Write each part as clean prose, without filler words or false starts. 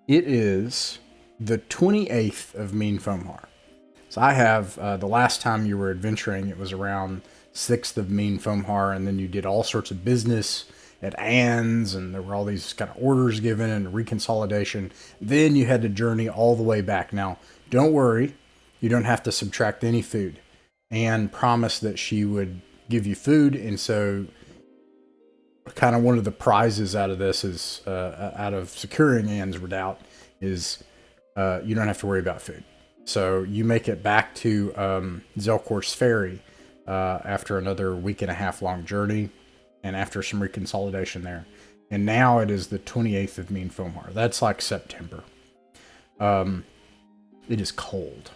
It is the 28th of Mean Fomhar. So I have, the last time you were adventuring, it was around 6th of Mean Fomhar, and then you did all sorts of business at Ann's, and there were all these kind of orders given and reconsolidation. Then you had to journey all the way back. Now, don't worry, you don't have to subtract any food. Anne promised that she would give you food, and so kind of one of the prizes out of this is, out of securing Anne's redoubt, is you don't have to worry about food. So you make it back to Zelkor's Ferry after another week and a half long journey, and after some reconsolidation there. And now it is the 28th of Mean Fomhar. That's like September. It is cold.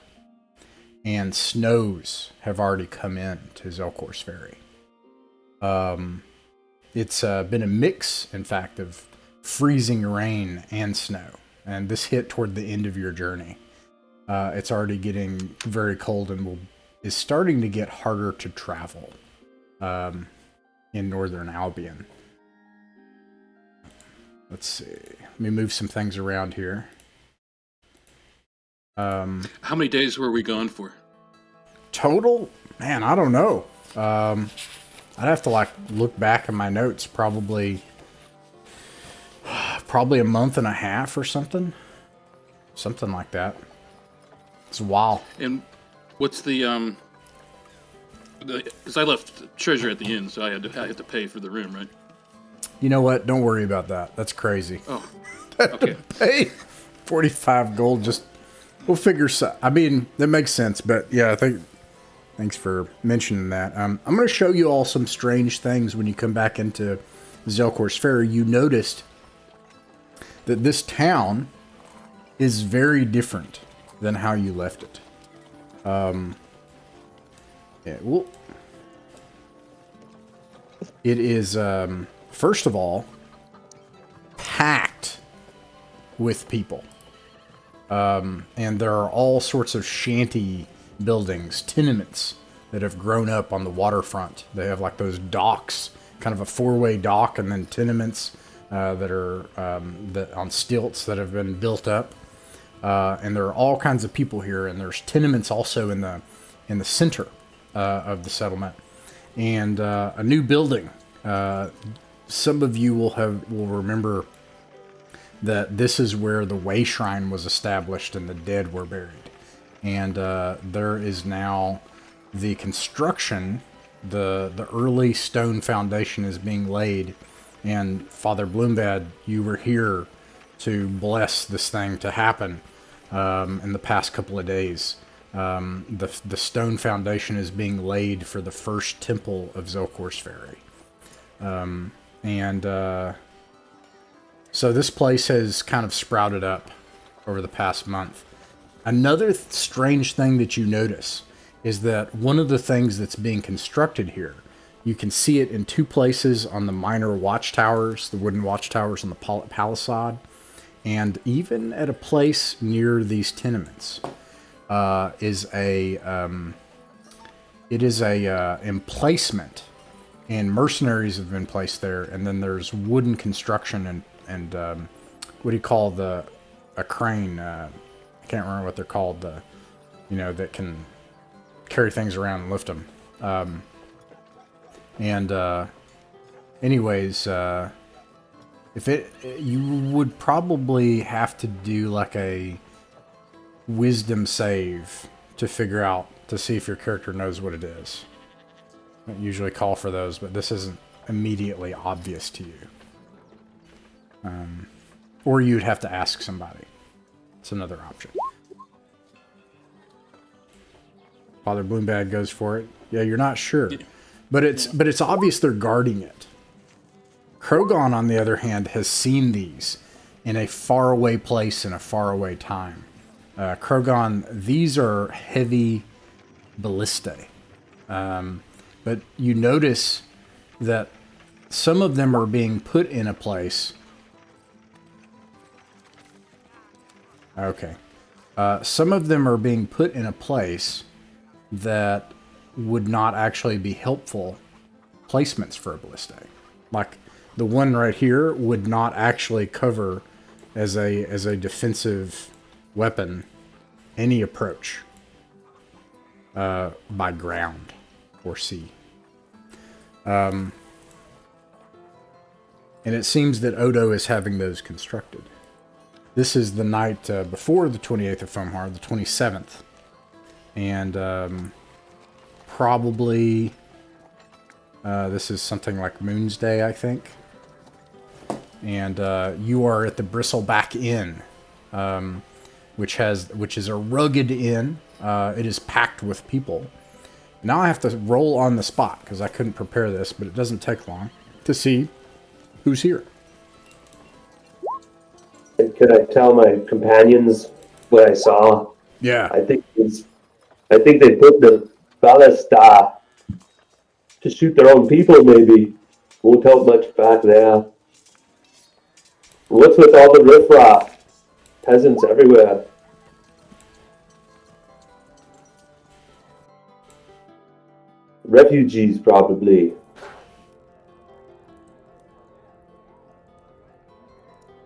And snows have already come in to Zelkor's Ferry. It's been a mix, in fact, of freezing rain and snow. And this hit toward the end of your journey. It's already getting very cold and is starting to get harder to travel in Northern Albion. Let's see. Let me move some things around here. How many days were we gone for? Total? Man, I don't know. I'd have to look back in my notes. Probably a month and a half or something. Something like that. It's a while. And what's the because I left treasure at the inn, so I had to pay for the room, right? You know what? Don't worry about that. That's crazy. Oh, okay. Pay 45 gold. We'll figure. I mean, that makes sense. But yeah, thanks for mentioning that. I'm going to show you all some strange things when you come back into Zelkor's Ferry. You noticed that this town is very different than how you left it. It is, first of all, packed with people. And there are all sorts of shanty buildings, tenements that have grown up on the waterfront. They have like those docks, kind of a four-way dock, and then tenements that are on stilts that have been built up. And there are all kinds of people here, and there's tenements also in the center of the settlement, and a new building. Some of you will remember that this is where the Way Shrine was established and the dead were buried. And there is now the construction, the early stone foundation is being laid. And Father Bloombad, you were here to bless this thing to happen in the past couple of days. The stone foundation is being laid for the first temple of Zelkor's Ferry. So this place has kind of sprouted up over the past month. Another strange thing that you notice is that one of the things that's being constructed here, you can see it in two places on the minor watchtowers, the wooden watchtowers on the palisade, and even at a place near these tenements, is a emplacement, and mercenaries have been placed there. And then there's wooden construction and what do you call a crane? I can't remember what they're called. That can carry things around and lift them. You would probably have to do like a wisdom save to see if your character knows what it is. I don't usually call for those, but this isn't immediately obvious to you. Or you'd have to ask somebody. It's another option. Father Bloombad goes for it. Yeah, you're not sure. But it's obvious they're guarding it. Krogon, on the other hand, has seen these in a faraway place in a faraway time. Krogon, these are heavy ballistae. But you notice that some of them are being put in a place. Okay. Some of them are being put in a place that would not actually be helpful placements for a ballistae. Like the one right here would not actually cover as a defensive weapon any approach by ground or sea. And it seems that Odo is having those constructed. This is the night before the 28th of Fomhar, the 27th. And probably this is something like Moon's Day, I think. And you are at the Bristleback Inn, which is a rugged inn. It is packed with people. Now I have to roll on the spot because I couldn't prepare this, but it doesn't take long to see who's here. And could I tell my companions what I saw? Yeah. I think they put the ballista to shoot their own people. Maybe won't help much back there. What's with all the riffraff? Peasants everywhere. Refugees, probably.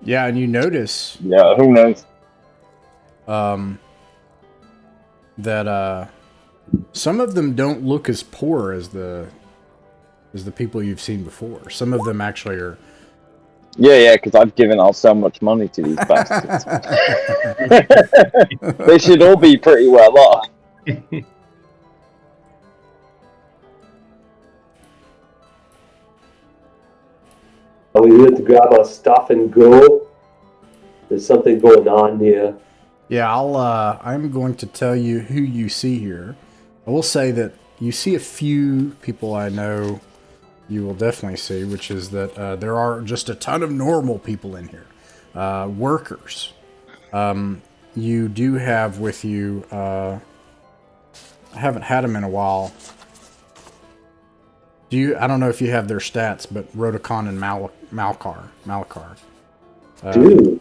Yeah, and you notice Yeah, who knows? that some of them don't look as poor as the people you've seen before. Some of them actually are. Yeah, because I've given out so much money to these bastards. They should all be pretty well off. Are we here to grab our stuff and go? There's something going on here. Yeah, I'm going to tell you who you see here. I will say that you see a few people I know you will definitely see, which is that there are just a ton of normal people in here. Workers. You do have with you, I haven't had them in a while. I don't know if you have their stats, but Rodicon and Malakar. Dude.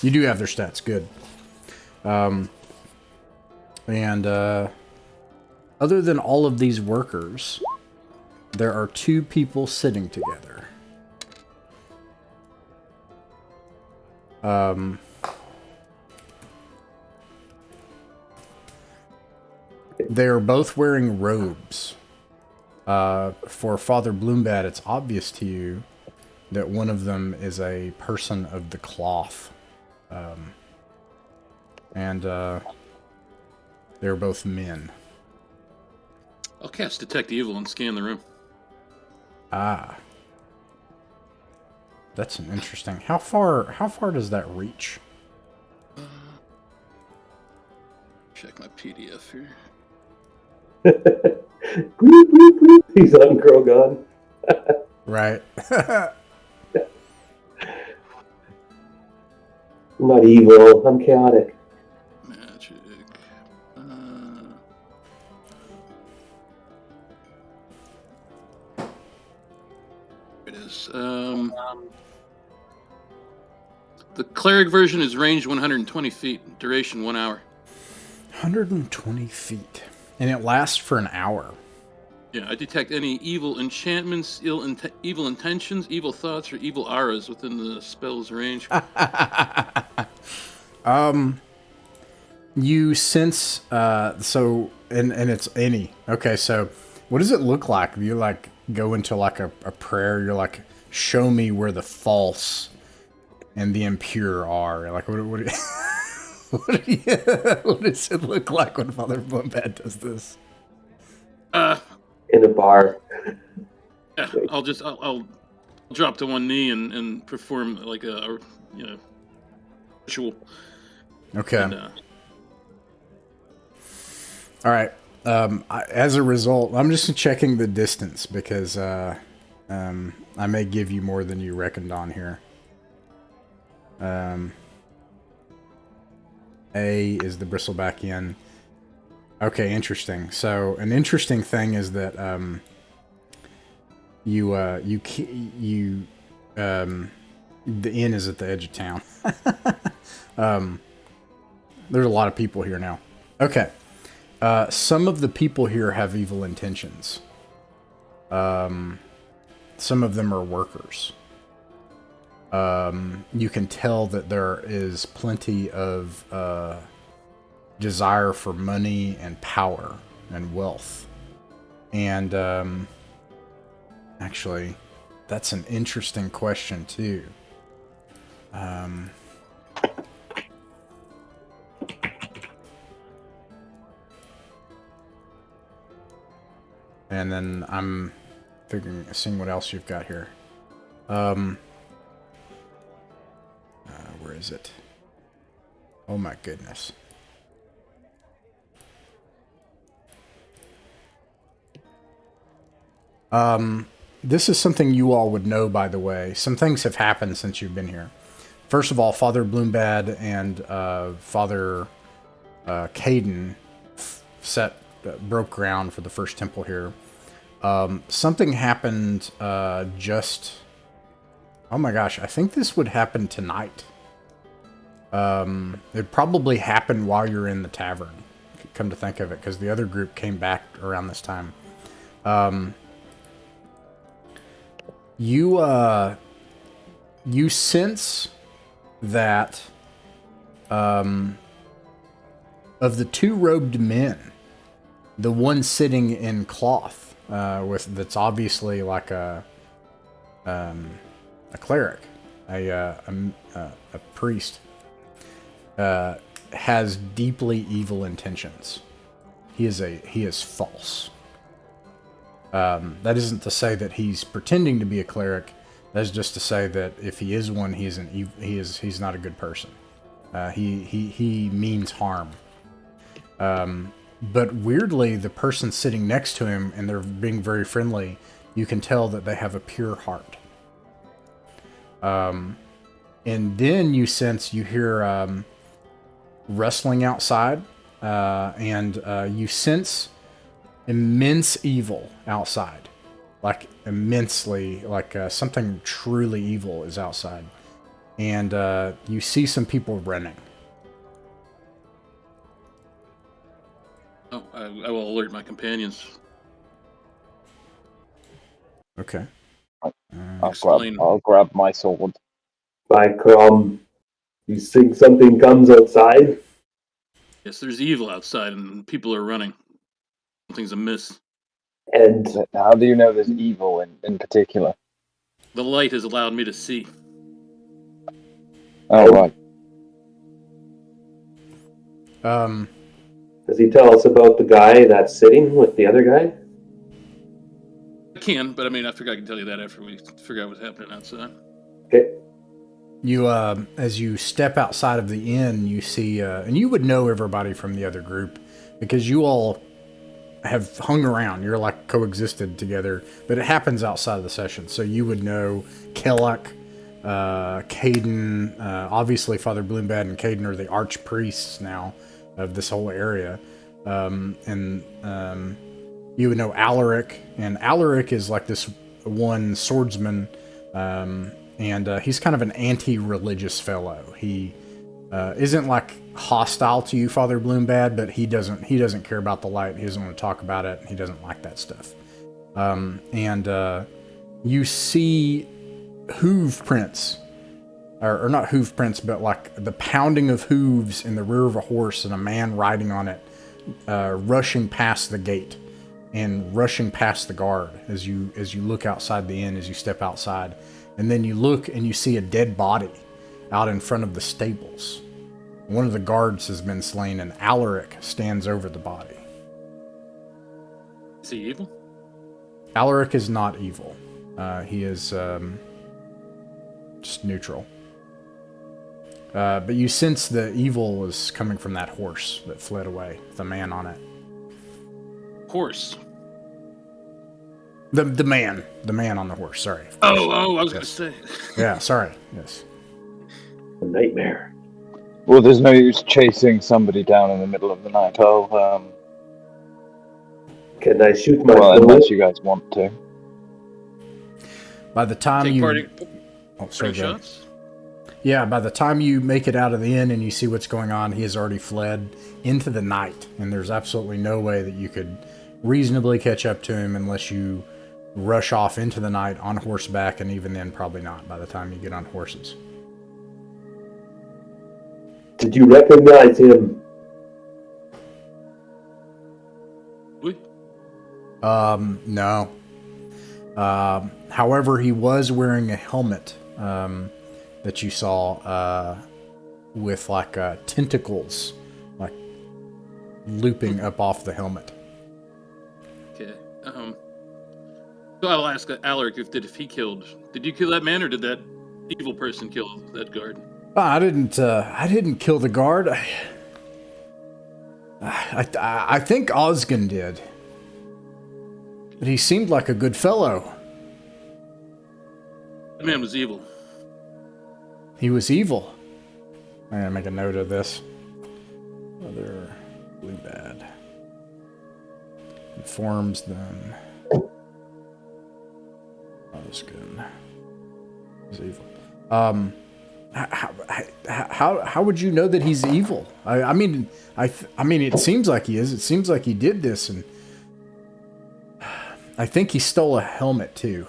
You do have their stats, good. And other than all of these workers, there are two people sitting together. They are both wearing robes. For Father Bloombad, it's obvious to you that one of them is a person of the cloth. And they're both men. I'll cast Detect Evil and scan the room. Ah. That's an interesting. How far does that reach? Check my PDF here. Bleep, bleep, bleep. He's on Krogon. Right. I'm not evil. I'm chaotic. Magic. It is. The cleric version is range 120 feet, duration 1 hour. 120 feet. And it lasts for an hour. Yeah, I detect any evil enchantments, evil intentions, evil thoughts, or evil auras within the spell's range. You sense, so, and it's any. Okay, so what does it look like? You like go into like a prayer, you're like, show me where the false and the impure are. Like, what what does it look like when Father Bloombad does this? In a bar. Yeah, I'll drop to one knee and perform like a ritual. Okay. And, all right. As a result, I'm just checking the distance because I may give you more than you reckoned on here. A is the Bristleback Inn. Okay, interesting. So an interesting thing is that the inn is at the edge of town. There's a lot of people here now. Okay. Some of the people here have evil intentions. Some of them are workers. You can tell that there is plenty of desire for money and power and wealth. And actually, that's an interesting question too. And then I'm seeing what else you've got here. Where is it? Oh my goodness. This is something you all would know, by the way. Some things have happened since you've been here. First of all, Father Bloombad and Father Caden broke ground for the first temple here. Something happened just... Oh my gosh, I think this would happen tonight. It probably happened while you're in the tavern, come to think of it, because the other group came back around this time. You sense that of the two robed men, the one sitting in cloth that's obviously like a cleric, a priest, has deeply evil intentions. He is false. That isn't to say that he's pretending to be a cleric. That's just to say that if he is one, he's not a good person. He means harm. But weirdly, the person sitting next to him, and they're being very friendly, you can tell that they have a pure heart. And then you hear wrestling outside, and you sense immense evil outside. Like immensely, like something truly evil is outside. And you see some people running. Oh, I will alert my companions. Okay. I'll grab my sword. By Crom, you think something comes outside? Yes, there's evil outside and people are running. Something's amiss. And How do you know there's evil in particular? The light has allowed me to see. Oh, right. does he tell us about the guy that's sitting with the other guy? I can, but I mean, I figure I can tell you that after we figure out what's happening outside. Okay. You, as you step outside of the inn, you see, and you would know everybody from the other group because you all have hung around. You're like coexisted together, but it happens outside of the session. So you would know Kelluk, Caden, obviously Father Bloombad and Caden are the archpriests now of this whole area. And you would know Alaric, and Alaric is like this one swordsman, and he's kind of an anti-religious fellow. He isn't like hostile to you, Father Bloombad, but he doesn't care about the light. He doesn't want to talk about it. He doesn't like that stuff. And you see hoof prints, or not hoof prints, but like the pounding of hooves in the rear of a horse and a man riding on it, rushing past the gate and rushing past the guard as you look outside the inn, as you step outside. And then you look and you see a dead body out in front of the stables. One of the guards has been slain, and Alaric stands over the body. Is he evil? Alaric is not evil. He is just neutral. But you sense the evil is coming from that horse that fled away, the man on it. Horse. The man on the horse. Sorry. Oh, I was Yes. going to say. Yeah, sorry. Yes. A nightmare. Well, there's no use chasing somebody down in the middle of the night. Can I shoot my Well, bow? unless you guys want to. By the time Take you, party sorry, Joe. shots? Yeah, by the time you make it out of the inn and you see what's going on, he has already fled into the night, and there's absolutely no way that you could reasonably catch up to him unless you rush off into the night on horseback, and even then probably not by the time you get on horses. Did you recognize him? We? No. However, he was wearing a helmet that you saw with like tentacles like looping up off the helmet. Okay. So I'll ask Alaric if he killed. Did you kill that man, or did that evil person kill that guard? I didn't kill the guard. I think Osgun did. But he seemed like a good fellow. That man was evil. He was evil. I'm gonna make a note of this. Other blue bad. Informs them. Osgun is evil. How would you know that he's evil? I mean, it seems like he is. It seems like he did this, and I think he stole a helmet too.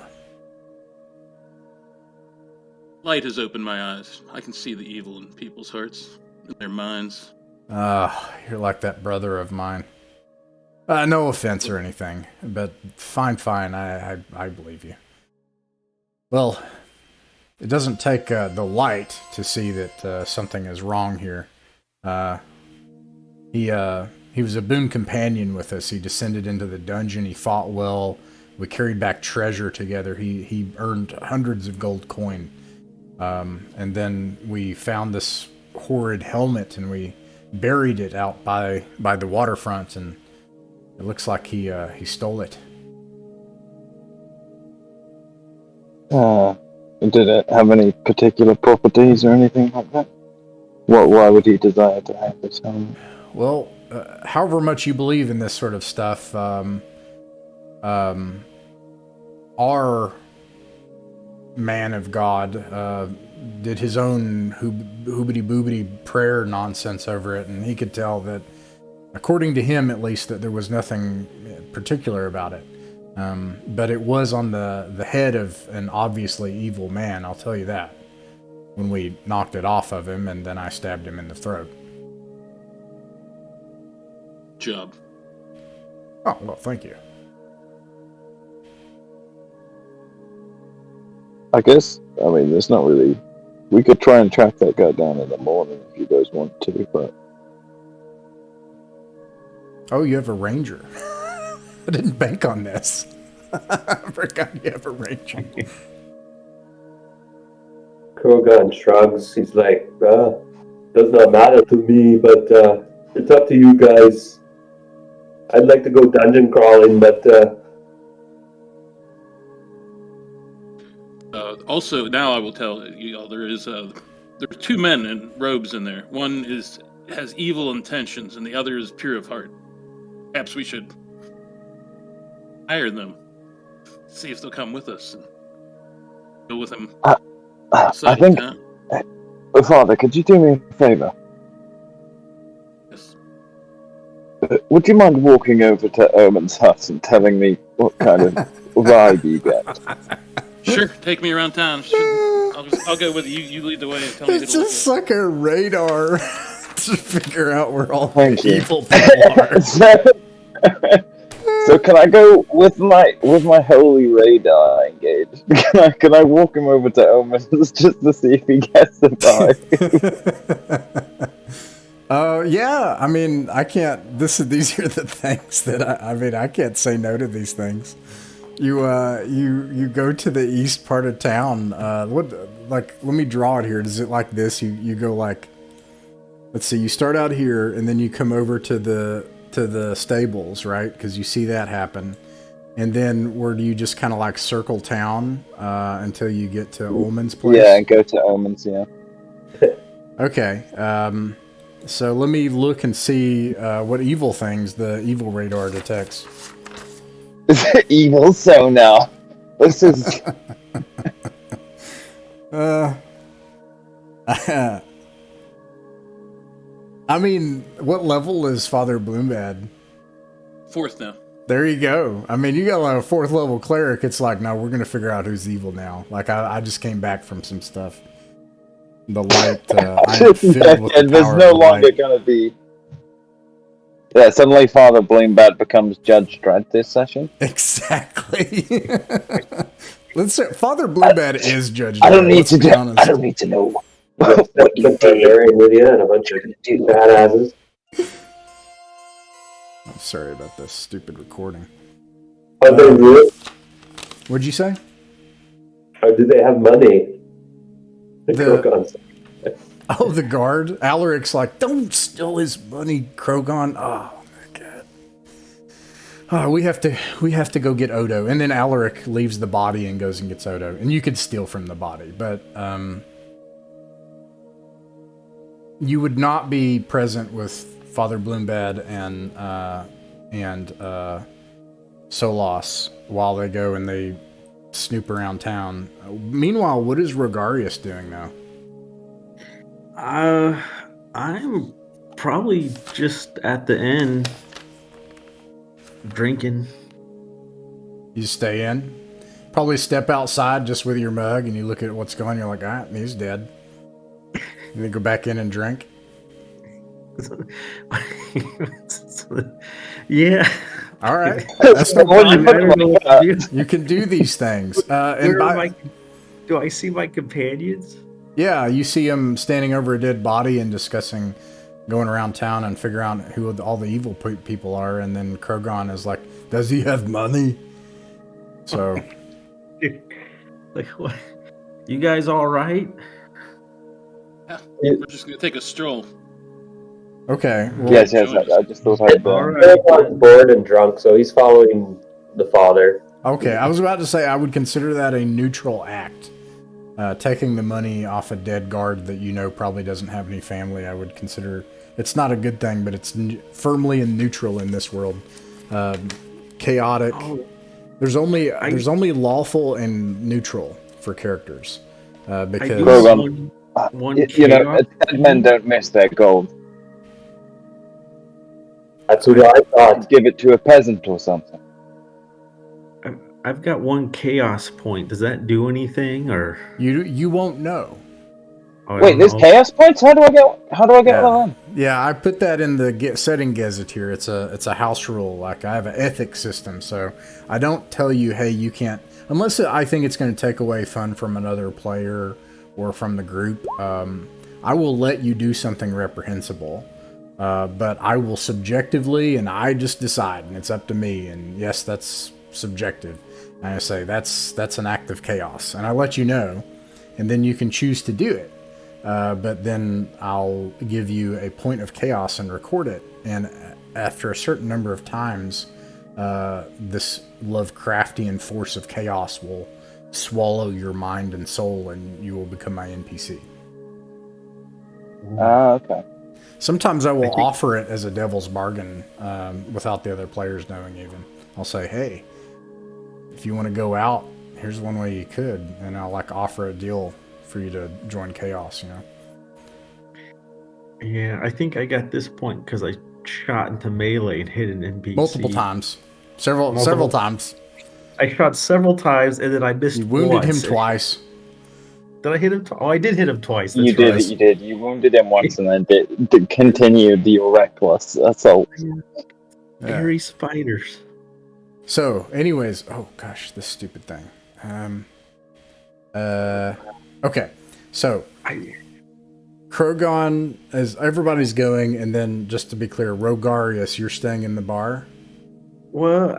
Light has opened my eyes. I can see the evil in people's hearts, in their minds. You're like that brother of mine. No offense or anything, but fine. I believe you. Well, it doesn't take the light to see that something is wrong here. He was a boon companion with us. He descended into the dungeon. He fought well. We carried back treasure together. He earned hundreds of gold coin. And then we found this horrid helmet and we buried it out by the waterfront, and it looks like he stole it. Did it have any particular properties or anything like that? Why would he desire to have this helmet? Well, however much you believe in this sort of stuff, our man of God did his own hoobity-boobity prayer nonsense over it, and he could tell that, according to him at least, that there was nothing particular about it. But it was on the head of an obviously evil man, I'll tell you that, when we knocked it off of him, and then I stabbed him in the throat. Job. Oh, well, thank you. I guess, there's not really... We could try and track that guy down in the morning if you guys want to, but... Oh, you have a ranger. I didn't bank on this. I forgot you have a ranger. Kurgan shrugs. He's like, does not matter to me, but it's up to you guys. I'd like to go dungeon crawling, but... Also, now I will tell you all, there's two men in robes in there. One has evil intentions, and the other is pure of heart. Perhaps we should hire them, see if they'll come with us, and go with them. I think, Father, could you do me a favor? Yes. Would you mind walking over to Omen's hut and telling me what kind of vibe you get? Sure, take me around town. I'll go with you. You lead the way and tell me. It's just like a radar to figure out where all Thank the you. evil people are. So can I go with my holy radar engaged? Can I walk him over to Omen just to see if he gets the vibe? Yeah. I can't. These are the things that I can't say no to these things. You go to the east part of town. Let me draw it here. Is it like this? You go like, let's see. You start out here, and then you come over to the stables, right? Because you see that happen. And then where do you just kind of like circle town until you get to Ullman's place? Yeah, and go to Ullman's. Yeah. Okay. So let me look and see what evil things the evil radar detects. Evil so now. This is... what level is Father Bloombad? 4th now. There you go. I mean, you got like a 4th level cleric. It's like, no, we're gonna figure out who's evil now. Like, I just came back from some stuff. The light. I am filled with the and there's power no of the longer light. going to be. Yeah, suddenly Father Bloombad becomes Judge Dredd this session. Exactly. Let's say Father Bluebad is Judge. I don't Dredd, need let's to be know. honest. I don't need to know Just what you put did. Barbarian with you and a bunch of badasses. I'm sorry about this stupid recording. Are they real? What'd you say? Or do they have money? The The- Krogans. Oh, the guard. Alaric's like, don't steal his money, Krogon. Oh my god. Oh, we have to go get Odo, and then Alaric leaves the body and goes and gets Odo, and you could steal from the body, but you would not be present with Father Bloombad and Solas while they go and they snoop around town. Meanwhile, what is Rogarius doing now? I'm probably just at the inn drinking. You stay in, probably step outside just with your mug, and you look at what's going on. You're like, ah, he's dead. And then go back in and drink. Yeah. All right, that's no What do you problem. I don't know what to do. You can do these things. And Where am by, I- do I see my companions? yeah, you see him standing over a dead body and discussing, going around town and figuring out who all the evil people are. And then Krogon is like, does he have money? So, Like, what? You guys all right? We're just gonna take a stroll. okay. Well, Yes, I just thought I'd. All right. Krogon's bored and drunk, so he's following the father. okay, I was about to say I would consider that a neutral act. Taking the money off a dead guard that you know probably doesn't have any family, I would consider it's not a good thing, but it's firmly in neutral in this world. Chaotic. Oh, There's only lawful and neutral for characters, I because do Krogon. one You know, chaos. dead men don't miss their gold. That's what I thought. Give it to a peasant or something. I've got one chaos point. Does that do anything, or? you won't know. Oh, I Wait, don't there's know. chaos points. How do I get Yeah. one? Yeah, I put that in the setting gazetteer. It's a house rule. Like I have an ethics system, so I don't tell you, hey, you can't unless I think it's going to take away fun from another player or from the group. I will let you do something reprehensible, but I will subjectively, and I just decide, and it's up to me. And yes, that's subjective. And I say that's an act of chaos, and I let you know, and then you can choose to do it. But then I'll give you a point of chaos and record it. And after a certain number of times, this Lovecraftian force of chaos will swallow your mind and soul, and you will become my NPC. Ah, okay. Sometimes I will offer it as a devil's bargain without the other players knowing even. I'll say, hey, if you want to go out, here's one way you could. And I'll like offer a deal for you to join chaos, you know? Yeah, I think I got this point because I shot into melee and hit an NPC. Multiple times. Several times. I shot several times and then I missed You wounded him once. twice. Did I hit him? Oh, I did hit him twice. That's You did. right. You did. You wounded him once and then did continued your reckless assault. Very spiders. So, anyways, oh gosh, this stupid thing. Okay, so Krogon, as everybody's going, and then just to be clear, Rogarius, you're staying in the bar. Well,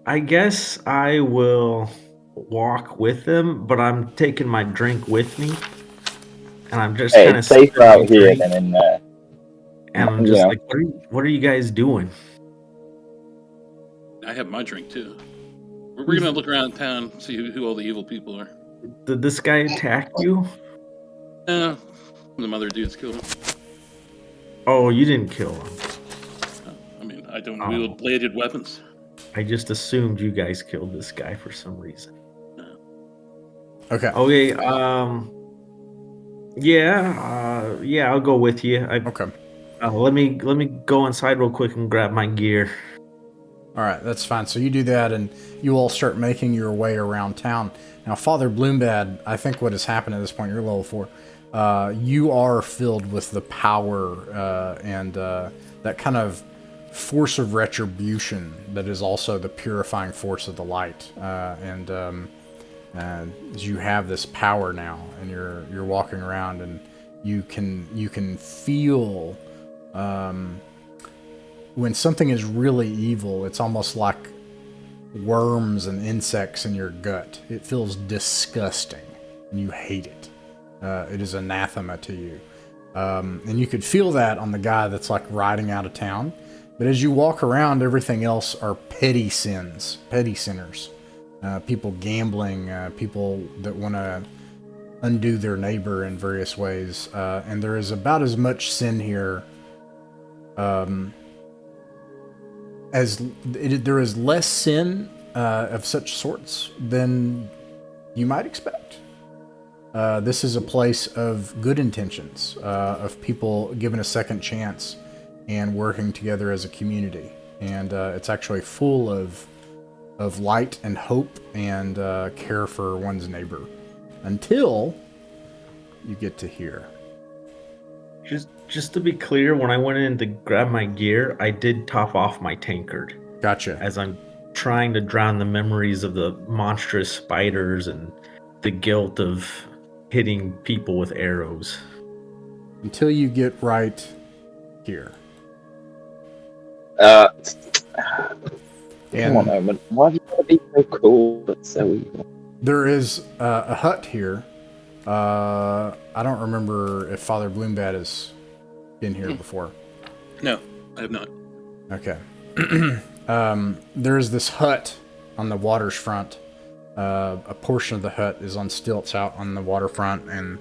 I guess I will walk with them, but I'm taking my drink with me, and I'm just Hey, kind of it's safer out here than in there. And I'm just Yeah. like, what are you guys doing? I have my drink too. We're gonna look around town, see who all the evil people are. Did this guy attack you? The mother dudes killed him. Oh, you didn't kill him. I mean, I don't wield bladed weapons. I just assumed you guys killed this guy for some reason. Okay. Okay, yeah, I'll go with you. Okay. Let me go inside real quick and grab my gear. All right, that's fine. So you do that, and you all start making your way around town. Now, Father Bloombad, I think what has happened at this point, you're level 4, you are filled with the power and that kind of force of retribution that is also the purifying force of the light. And you have this power now, and you're walking around, and you can feel when something is really evil. It's almost like worms and insects in your gut. It feels disgusting, and you hate it. It is anathema to you. And you could feel that on the guy that's like riding out of town. But as you walk around, everything else are petty sins, petty sinners. People gambling, people that want to undo their neighbor in various ways. And there is about as much sin here there is less sin of such sorts than you might expect. This is a place of good intentions, of people given a second chance and working together as a community. And it's actually full of light and hope and care for one's neighbor. Until you get to here. Just to be clear, when I went in to grab my gear, I did top off my tankard. Gotcha. As I'm trying to drown the memories of the monstrous spiders and the guilt of hitting people with arrows. Until you get right here. Come on, Omen. Why do you want to be so cool but so evil? There is a hut here. I don't remember if Father Bloombad has been here before. No, I have not. Okay. There's this hut on the water's front. A portion of the hut is on stilts out on the waterfront, and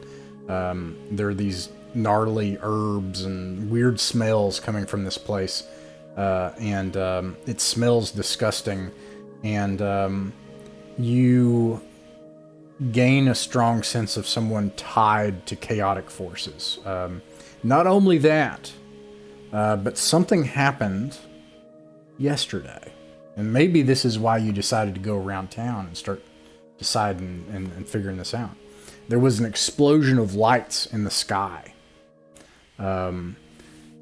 there are these gnarly herbs and weird smells coming from this place. And it smells disgusting. And you gain a strong sense of someone tied to chaotic forces. Not only that, but something happened yesterday. And maybe this is why you decided to go around town and start deciding and figuring this out. There was an explosion of lights in the sky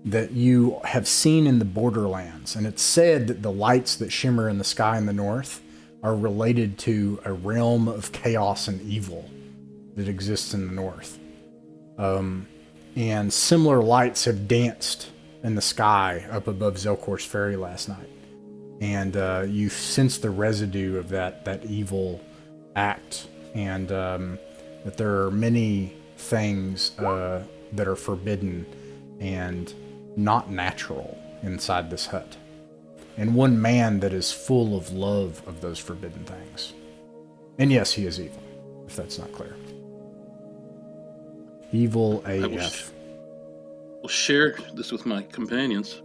that you have seen in the Borderlands. And it's said that the lights that shimmer in the sky in the north are related to a realm of chaos and evil that exists in the north. And similar lights have danced in the sky up above Zelkor's Ferry last night. And you sense the residue of that evil act, and that there are many things that are forbidden and not natural inside this hut. And one man that is full of love of those forbidden things. And yes, he is evil, if that's not clear. Evil AF. We'll share this with my companions.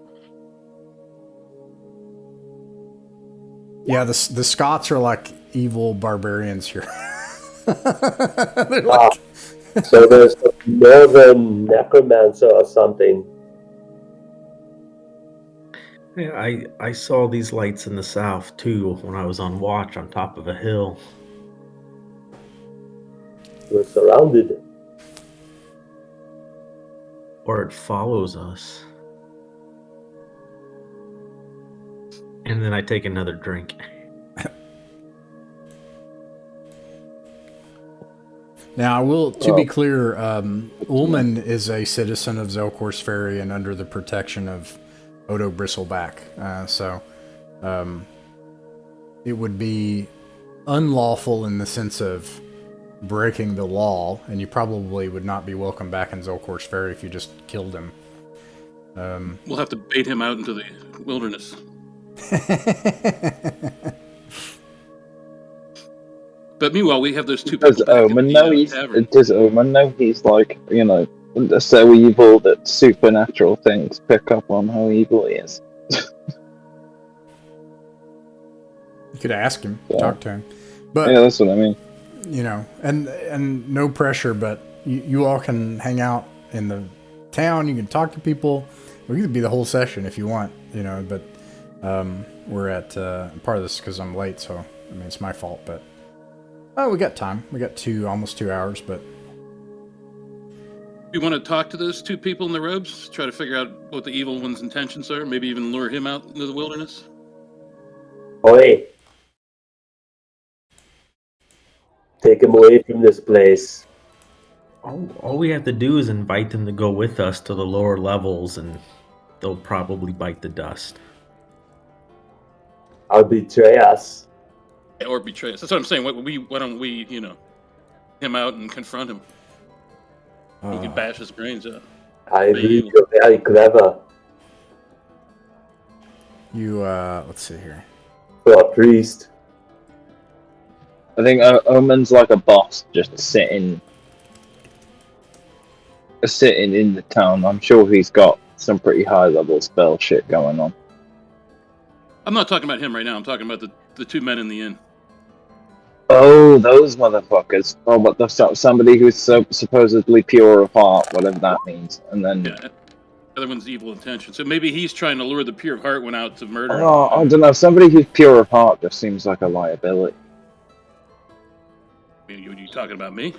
Yeah, the Scots are like evil barbarians here. They're like... So there's a northern necromancer or something. Yeah, I saw these lights in the south too when I was on watch on top of a hill. We're surrounded. Or it follows us. And then I take another drink. Now, I will, to be clear, Ullman is a citizen of Zelkor's Ferry and under the protection of Odo Bristleback. So it would be unlawful in the sense of breaking the law, and you probably would not be welcome back in Zelkor's Ferry if you just killed him. We'll have to bait him out into the wilderness. But meanwhile, we have those two people. Does Omen know he's like, you know, so evil that supernatural things pick up on how evil he is? You could ask him, talk to him. But yeah, that's what I mean. You know, and no pressure, but you all can hang out in the town. You can talk to people. We could be the whole session if you want, you know, but We're at part of this because I'm late, so I mean it's my fault. But we got time. We got almost 2 hours. But You want to talk to those two people in the robes? Try to figure out what the evil one's intentions are? Maybe even lure him out into the wilderness? Oi! Take him away from this place. All we have to do is invite them to go with us to the lower levels, and they'll probably bite the dust. I'll betray us. Or betray us. That's what I'm saying. Why don't we, him out and confront him? He can bash his brains out. I believe you're very clever you, let's see here. for a priest. I think Omen's like a boss, just sitting in the town. I'm sure he's got some pretty high level spell shit going on. I'm not talking about him right now. I'm talking about the two men in the inn. Oh, those motherfuckers! Oh, what the somebody who's supposedly pure of heart, whatever that means, and then Yeah. The other one's evil intention. So maybe he's trying to lure the pure of heart one out to murder him. oh, I don't know. Somebody who's pure of heart just seems like a liability. You talking about me?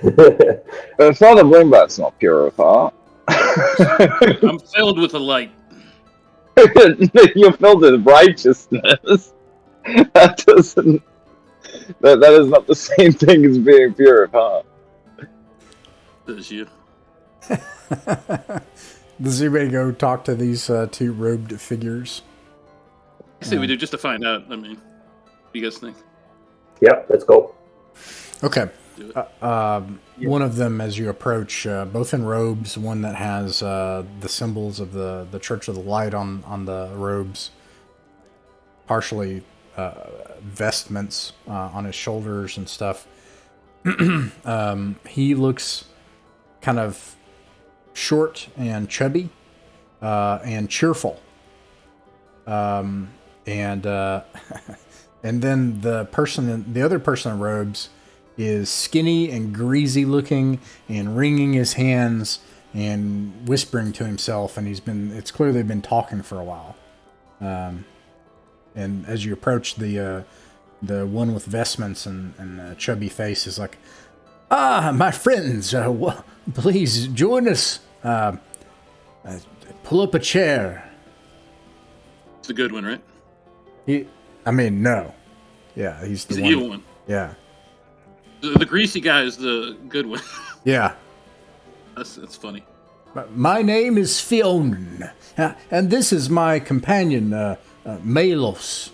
Father Bloomberg's not pure of heart. I'm filled with the light. You're filled with righteousness. That doesn't. That is not the same thing as being pure of heart. Says you. Does anybody go talk to these two robed figures? I say we do just to find out. I mean, what do you guys think? Yep, let's go. Okay. Do it. One of them, as you approach, both in robes, one that has the symbols of the Church of the Light on the robes, partially vestments on his shoulders and stuff. He looks kind of short and chubby and cheerful. And and then the other person in robes is skinny and greasy looking and wringing his hands and whispering to himself, and it's clear they've been talking for a while. And as you approach, the one with vestments and a chubby face is like, my friends, please join us. Pull up a chair. It's the good one, right? No. Yeah, he's the He's one. the evil one. Yeah. The greasy guy is the good one. Yeah. That's funny. My name is Fionn, and this is my companion, Malos.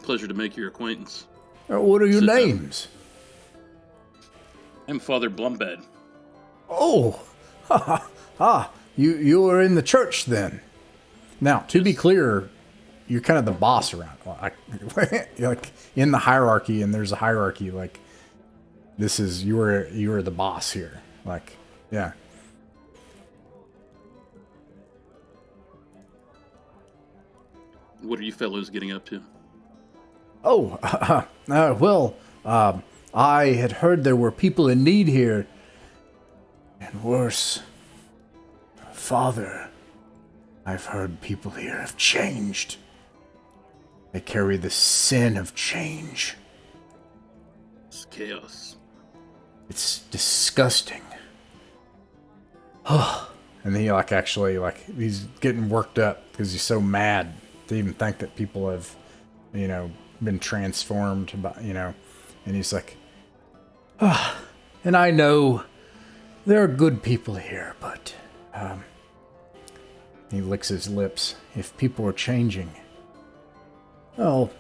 Pleasure to make your acquaintance. What are your Sit down. names? I'm Father Blumbed. Oh, you are in the church then. Now, to be clear, you're kind of the boss around. You're like in the hierarchy, and there's a hierarchy. Like this is you are the boss here. Like, yeah. What are you fellows getting up to? Oh, well, I had heard there were people in need here, and worse, Father, I've heard people here have changed. They carry the sin of change. It's chaos. It's disgusting. And he he's getting worked up because he's so mad to even think that people have, been transformed by, and he's like, and I know there are good people here, but, he licks his lips. If people are changing, well,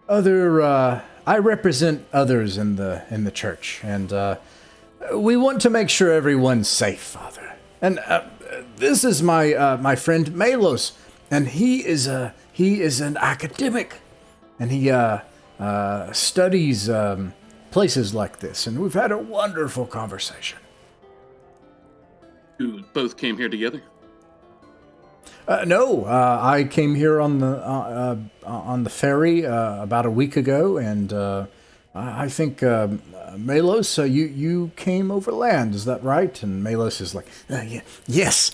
I represent others in the church, and we want to make sure everyone's safe, Father. And this is my friend Malos, and he is an academic, and he studies places like this, and we've had a wonderful conversation. You both came here together? No, I came here on the ferry about a week ago, and I think, Melos, you came overland, is that right? And Melos is like, yes,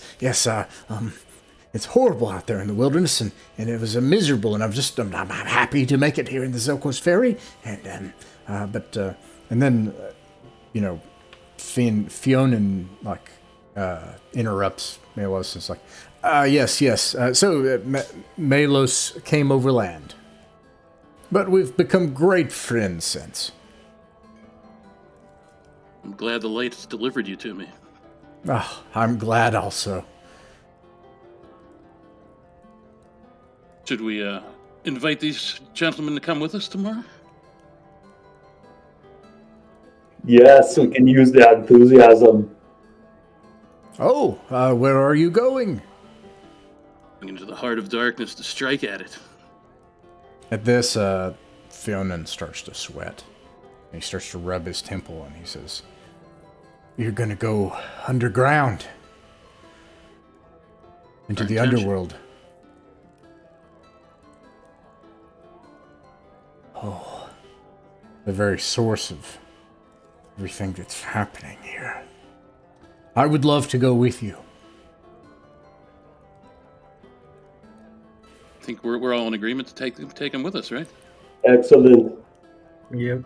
it's horrible out there in the wilderness, and it was miserable, and I'm happy to make it here in the Zelkos Ferry, and then, Fionn, like, interrupts Melos, and is like, yes, so Melos came overland. But we've become great friends since. I'm glad the lights delivered you to me. Oh, I'm glad also. Should we invite these gentlemen to come with us tomorrow? Yes, we can use the enthusiasm. Oh, where are you going? Into the heart of darkness to strike at it. At this, Fionn starts to sweat. And he starts to rub his temple, and he says, "You're gonna go underground. Into the underworld." Oh, the very source of everything that's happening here. I would love to go with you. I think we're all in agreement to take them with us, right? Excellent. Yep.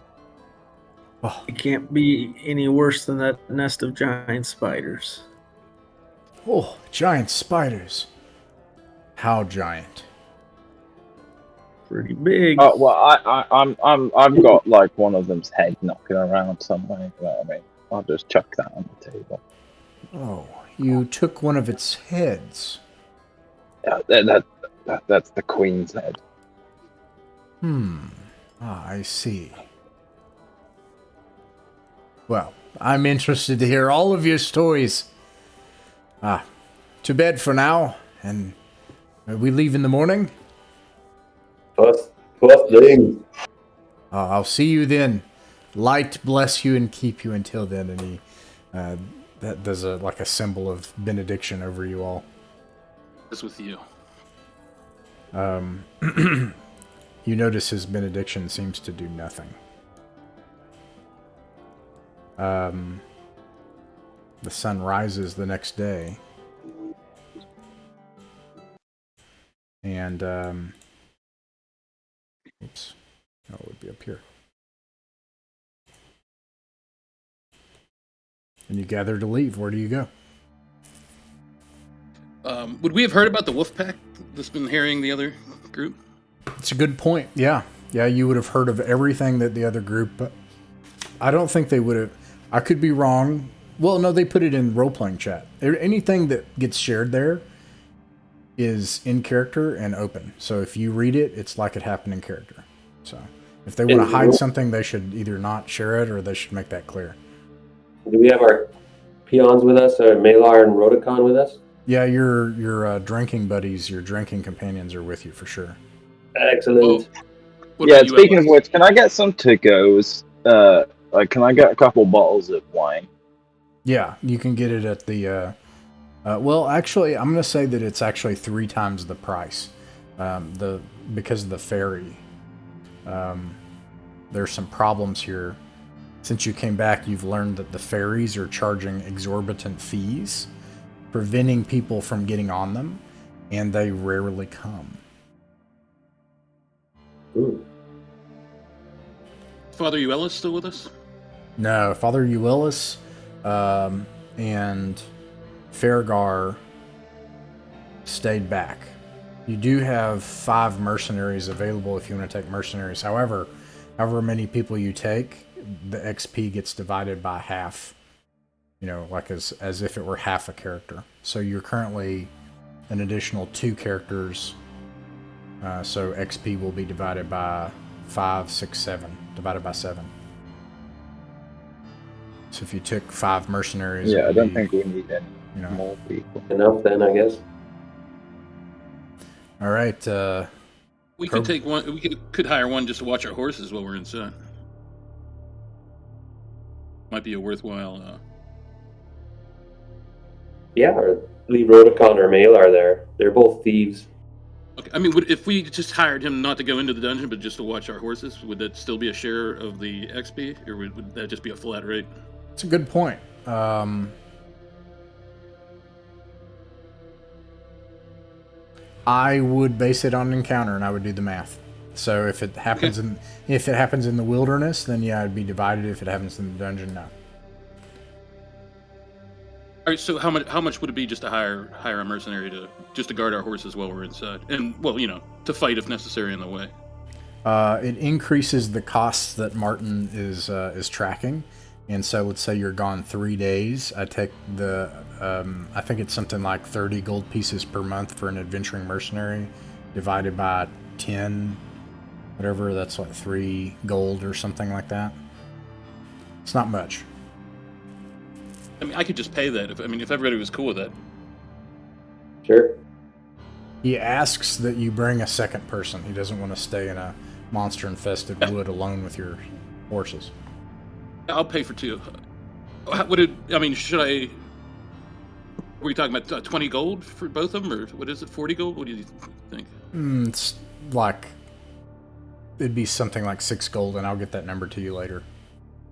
Oh, It can't be any worse than that nest of giant spiders. oh, giant spiders. How giant? Pretty big. Oh well, I've got like one of them's head knocking around somewhere. You know what I mean? I'll just chuck that on the table. Oh, you took one of its heads. Yeah, that's the queen's head. I see. Well, I'm interested to hear all of your stories. To bed for now, and we leave in the morning? First thing. I'll see you then. Light bless you and keep you until then. And he that does a symbol of benediction over you all. That's with you. You notice his benediction seems to do nothing. The sun rises the next day. And, oops. No, it would be up here. And you gather to leave. Where do you go? Would we have heard about the wolf pack that's been harrying the other group? It's a good point. Yeah, you would have heard of everything that the other group, but I don't think they would have. I could be wrong. Well, no, they put it in role-playing chat. Anything that gets shared there is in character and open. So if you read it, it's like it happened in character. So if they want to hide something, they should either not share it or they should make that clear. Do we have our peons with us, or Malar and Rotacon with us? Yeah, your drinking buddies, your drinking companions are with you for sure. Excellent. Yeah, speaking of which, can I get some to-goes? Can I get a couple bottles of wine? Yeah, you can get it at the... well, actually, I'm going to say that it's actually 3 times the price. Because of the ferry. There's some problems here. Since you came back, you've learned that the ferries are charging exorbitant fees, preventing people from getting on them, and they rarely come. Ooh. Father Uellis still with us? No, Father Uellis and Fergar stayed back. You do have 5 mercenaries available if you want to take mercenaries. However many people you take, the XP gets divided by half. You know, like as if it were half a character. So you're currently an additional 2 characters. So XP will be divided by 5, 6, 7. Divided by 7. So if you took 5 mercenaries... Yeah, I don't think we need any more people. Enough then, I guess. All right. We could take one. We could hire one just to watch our horses while we're inside. Might be a worthwhile. Yeah, or leave Rotacon or Malar there. They're both thieves. Okay. I mean, if we just hired him not to go into the dungeon, but just to watch our horses, would that still be a share of the XP, or would that just be a flat rate? It's a good point. I would base it on an encounter, and I would do the math. So if it happens in the wilderness, then yeah, it'd be divided. If it happens in the dungeon, no. All right. So how much would it be just to hire a mercenary to guard our horses while we're inside, and to fight if necessary in the way? It increases the costs that Martin is tracking, and so let's say you're gone 3 days. I take I think it's something like 30 gold pieces per month for an adventuring mercenary, divided by 10, whatever. That's like 3 gold or something like that. It's not much. I mean, I could just pay that if everybody was cool with that. Sure. He asks that you bring a second person. He doesn't want to stay in a monster-infested wood alone with your horses. I'll pay for 2. Should I... Were we talking about 20 gold for both of them, or what is it, 40 gold? What do you think? It's like... It'd be something like 6 gold, and I'll get that number to you later.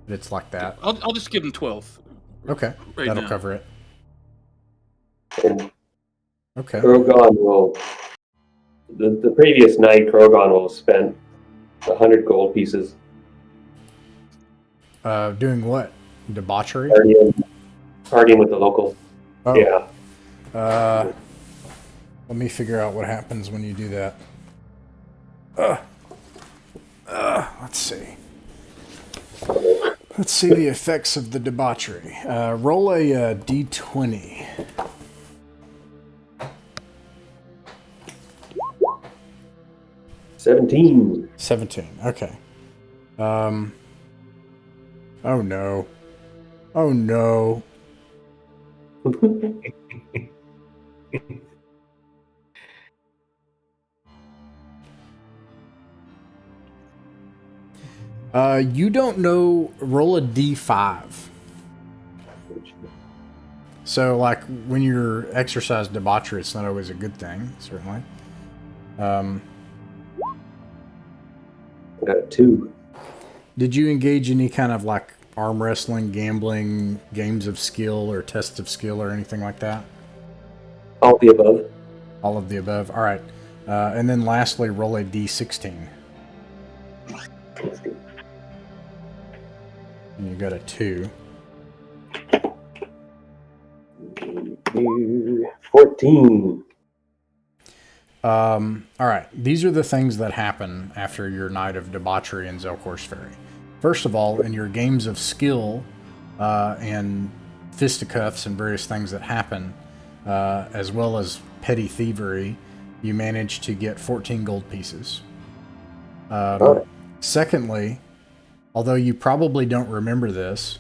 It's like that. I'll just give them 12. Okay, right that'll now. cover it. And Okay. Krogon will... The previous night, Krogon will have spent 100 gold pieces. Doing what? Debauchery? Partying with the locals. Oh. Yeah. Let me figure out what happens when you do that. Let's see. Let's see the effects of the debauchery. Roll a d20. $17. 17. Okay. Oh no. Oh no. You don't know. Roll a d5. So, like, when you're exercise debauchery, it's not always a good thing, certainly. I got a 2. Did you engage any kind of, like, arm wrestling, gambling, games of skill, or tests of skill, or anything like that? All of the above. All of the above. All right. And then lastly, roll a d16. And you got a 2. 14. All right. These are the things that happen after your night of debauchery in Zelkor's Ferry. First of all, in your games of skill and fisticuffs and various things that happen, as well as petty thievery, you manage to get 14 gold pieces. Secondly, although you probably don't remember this,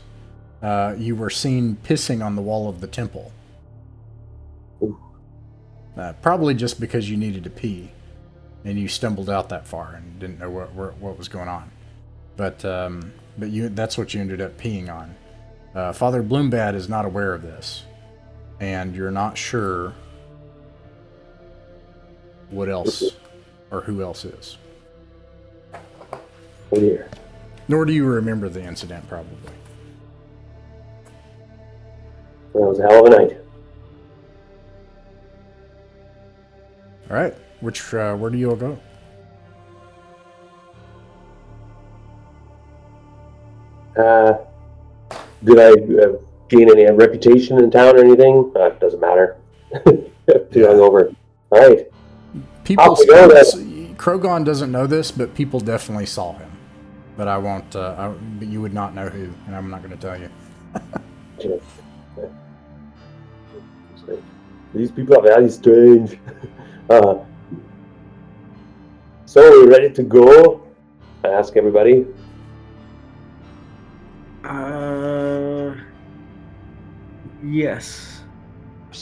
you were seen pissing on the wall of the temple. Probably just because you needed to pee, and you stumbled out that far and didn't know what was going on. But that's what you ended up peeing on. Father Bloombad is not aware of this, and you're not sure what else or who else is. Oh dear. Nor do you remember the incident, probably. That was a hell of a night. All right. Where do you all go? Did I gain any reputation in town or anything? It doesn't matter. Too hungover. All right. Krogon doesn't know this, but people definitely saw him. But I won't. But you would not know who, and I'm not going to tell you. These people are very strange. So, are we ready to go? I ask everybody. Yes.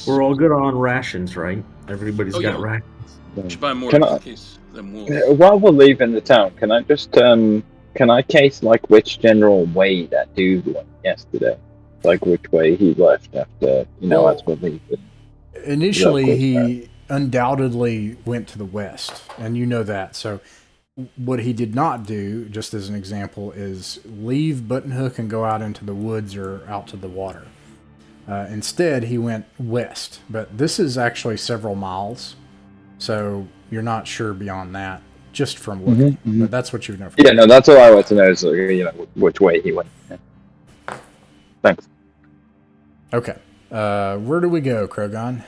We're all good on rations, right? Everybody's got rations. Should buy more Can in I- case them wolves. While we're leaving the town, can I just can I case like which general way that dude went yesterday? Like which way he left after as we're leaving. Initially, undoubtedly went to the west, and you know that. So what he did not do, just as an example, is leave Buttonhook and go out into the woods or out to the water. Instead, he went west, but this is actually several miles, so you're not sure beyond that, just from looking. But that's what you know. Yeah, no, that's all I want to know is, which way he went. Yeah. Thanks. Okay. Where do we go, Krogon?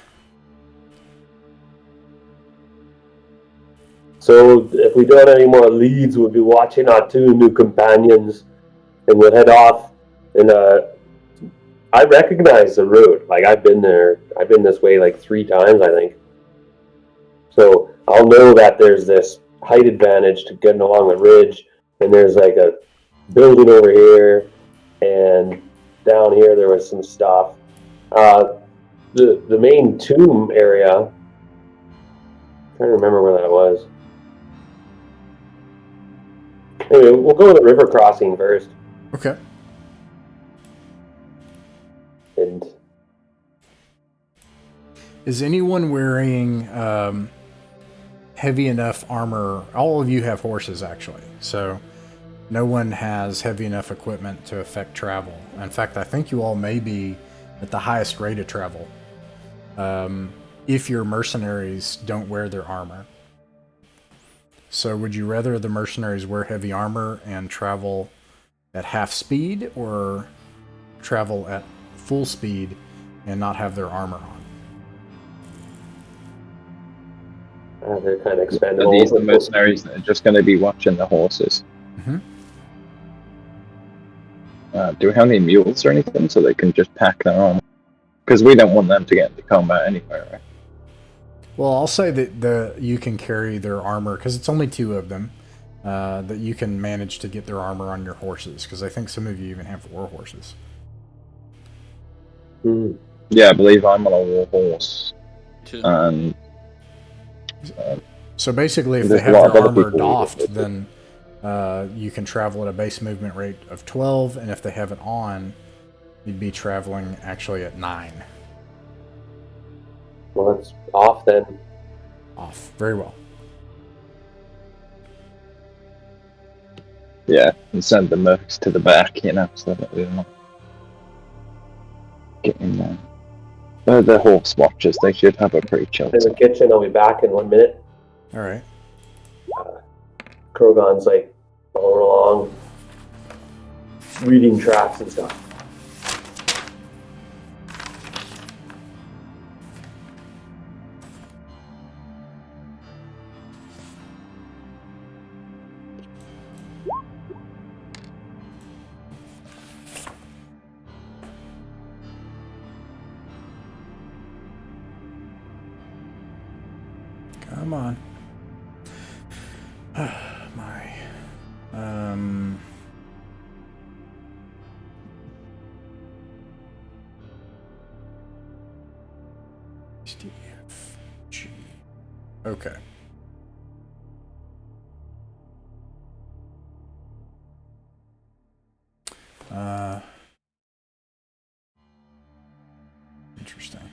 So if we don't have any more leads, we'll be watching our 2 new companions, and we'll head off. And I recognize the route. Like, I've been there. I've been this way like 3 times, I think. So I'll know that there's this height advantage to getting along the ridge, and there's like a building over here, and down here there was some stuff. The main tomb area, I'm trying to remember where that was. Anyway, we'll go with the river crossing first. Okay. And is anyone wearing heavy enough armor? All of you have horses, actually, so no one has heavy enough equipment to affect travel. In fact, I think you all may be at the highest rate of travel if your mercenaries don't wear their armor. So would you rather the mercenaries wear heavy armor and travel at half speed, or travel at full speed and not have their armor on? they're kind of expendable. Are these the mercenaries that are just going to be watching the horses? Mm-hmm. Do we have any mules or anything so they can just pack their armor? Because we don't want them to get into combat anyway, right? Well, I'll say that you can carry their armor, because it's only 2 of them, that you can manage to get their armor on your horses, because I think some of you even have war horses. Yeah, I believe I'm on a war horse. And so basically, if there's they a have lot their of other armor people doffed, then you can travel at a base movement rate of 12, and if they have it on, you'd be traveling actually at 9. Well, it's off then. Off. Very well. yeah, and send the mercs to the back, so that we're not getting there. The horse watchers, they should have a pretty chill In the time. kitchen, I'll be back in 1 minute. All right. Krogon's like going along, reading tracks and stuff. Come on. My. SDFG. Okay. Interesting.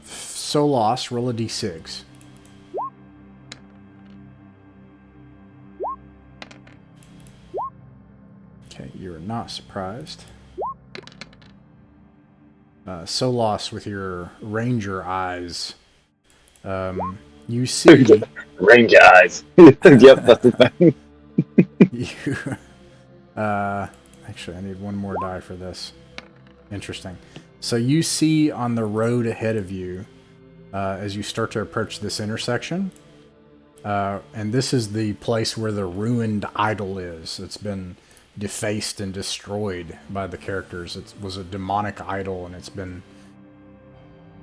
Solas, roll a d6. Okay, you're not surprised. Solas, with your ranger eyes, you see... Ranger eyes. Yep, that's the thing. you, actually, I need one more die for this. Interesting. So you see on the road ahead of you, as you start to approach this intersection, and this is the place where the ruined idol is. It's been defaced and destroyed by the characters. It was a demonic idol, and it's been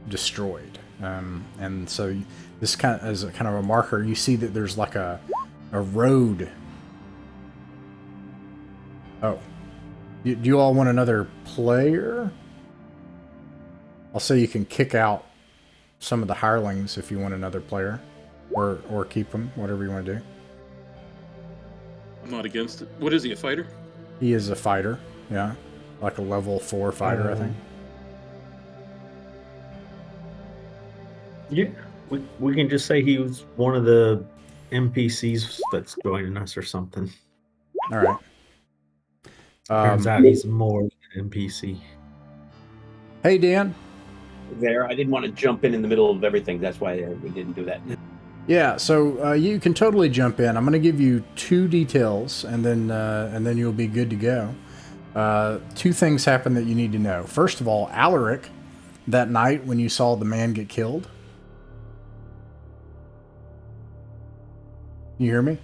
destroyed. And so this kind of, as a kind of a marker, you see that there's like a road. Oh, do you all want another player? I'll say you can kick out some of the hirelings if you want another player, or keep them, whatever you want to do. I'm not against it. What is he, a fighter? He is a fighter, yeah, like a level 4 fighter, I think. Yeah, we can just say he was one of the NPCs that's joining us or something. All right. Turns out he's more than an NPC. Hey, Dan. There, I didn't want to jump in the middle of everything. That's why we didn't do that. Yeah, so you can totally jump in. I'm going to give you 2 details, and then you'll be good to go. 2 things happen that you need to know. First of all, Alaric, that night when you saw the man get killed. You hear me?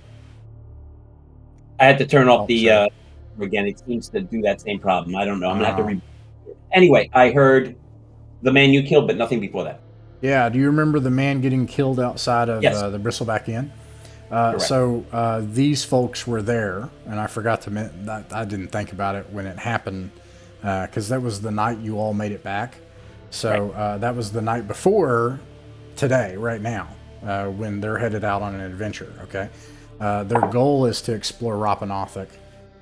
I had to turn off the sorry. again. It seems to do that same problem. I don't know. I'm gonna have to Anyway, I heard the man you killed, but nothing before that. Yeah, do you remember the man getting killed outside of Yes. the Bristleback Inn? So these folks were there, and I forgot to mention that I didn't think about it when it happened, because that was the night you all made it back. So that was the night before today, right now, when they're headed out on an adventure, okay? Their goal is to explore Rappan Athuk.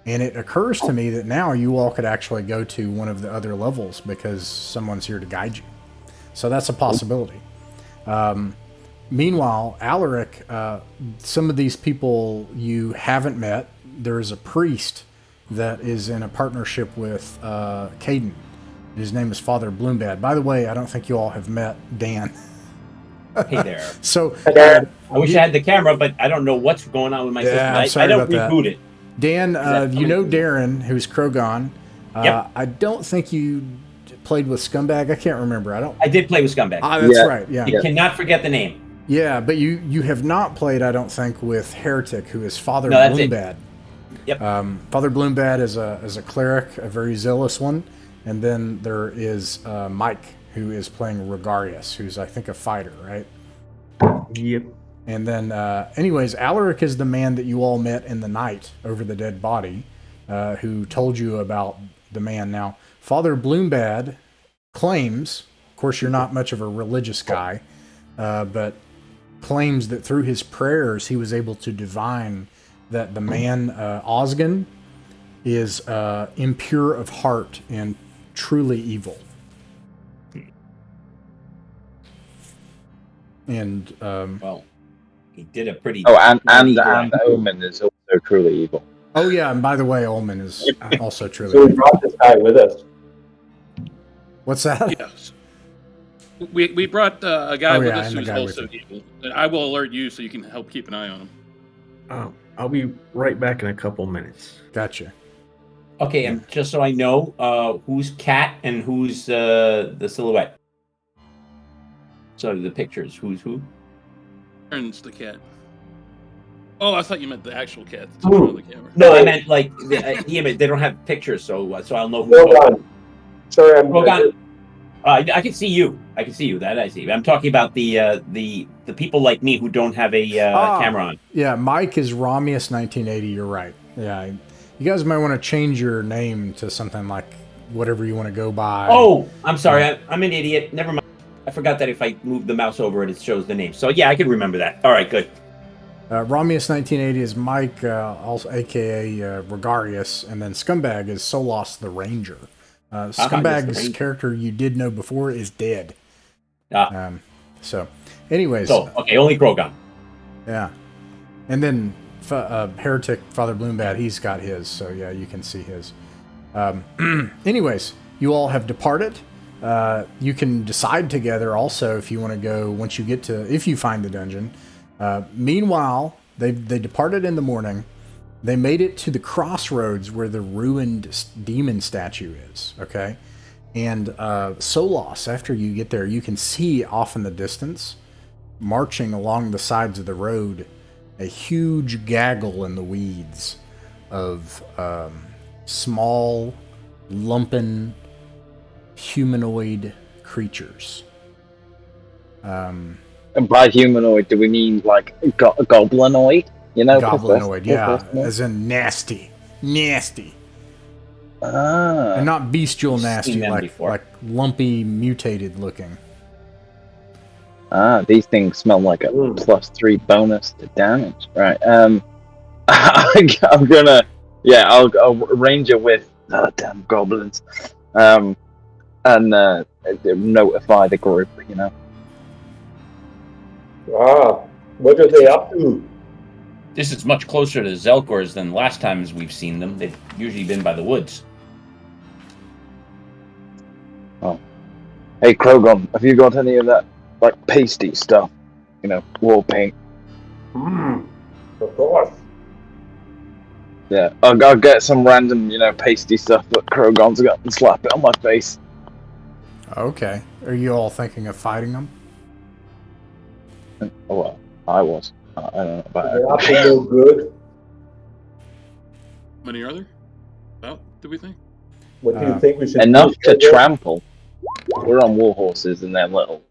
And it occurs to me that now you all could actually go to one of the other levels because someone's here to guide you. So that's a possibility. Meanwhile, Alaric, some of these people you haven't met. There is a priest that is in a partnership with Caden. His name is Father Bloombad. By the way, I don't think you all have met Dan. Hey there. So I wish I had the camera, but I don't know what's going on with my system. I'm sorry I don't about reboot that. it. Dan, you know Darren, who's Krogon. Yep. I don't think you played with Scumbag. I can't remember. I did play with Scumbag. Ah, that's right. Yeah. You cannot forget the name. Yeah, but you have not played, I don't think, with Heretic, who is Father that's Bloombad. Yep. Father Bloombad is a cleric, a very zealous one, and then there is Mike, who is playing Regarius, who's I think a fighter, right? Yep. And then, anyways, Alaric is the man that you all met in the night over the dead body, who told you about the man. Now, Father Bloombad claims, of course, you're not much of a religious guy, but claims that through his prayers he was able to divine that the man Osgan is impure of heart and truly evil. And well, he did a pretty. Oh, and Omen is also truly evil. Oh yeah, and by the way, Omen is also truly So we evil. brought this guy with us. What's that? Yes. We brought a guy with us and the who's guy also with evil. I will alert you so you can help keep an eye on him. I'll be right back in a couple minutes. Gotcha. Okay, and just so I know, who's Cat and who's the silhouette? So the pictures, who's who? Turns the cat. Oh, I thought you meant the actual cat that's in front of the camera. No, I meant like they don't have pictures, so I'll know who's Hold who. on. Sorry, I'm. Hold on. I can see you. I can see you. That I see. I'm talking about the people like me who don't have a camera on. Yeah, Mike is Romius 1980. You're right. Yeah, you guys might want to change your name to something like whatever you want to go by. Oh, I'm sorry. I'm an idiot. Never mind. I forgot that if I move the mouse over it shows the name. So yeah, I can remember that. All right, good. Romius 1980 is Mike, also aka Regarius, and then Scumbag is Solos the Ranger. Scumbag's character you did know before is dead. So, anyways. So, okay, only Krogan. Yeah. And then Heretic, Father Bloombad, he's got his, so yeah, you can see his. Anyways, you all have departed. You can decide together also if you want to go once you get to, if you find the dungeon. Meanwhile, they departed in the morning. They made it to the crossroads where the ruined demon statue is, okay? And Solos, after you get there, you can see off in the distance, marching along the sides of the road, a huge gaggle in the weeds of small, lumpen, humanoid creatures. And by humanoid, do we mean like goblinoid? You know, goblinoid, yeah, as in nasty. And not bestial nasty, like lumpy, mutated looking. These things smell like a +3 bonus to damage. Right. I'm gonna, I'll ranger with damn goblins, and notify the group. You know. What are they up to? This is much closer to Zelkor's than last times we've seen them. They've usually been by the woods. Oh. Hey, Krogon, have you got any of that, like, pasty stuff? You know, wall paint? Of course. Yeah, I'll get some random, you know, pasty stuff that Krogon's got and slap it on my face. Okay. Are you all thinking of fighting them? Oh, well, I was. I don't know about They're up to no good. How many are there? About, do we think? What do you think we should enough do? to trample. We're on war horses and they're little.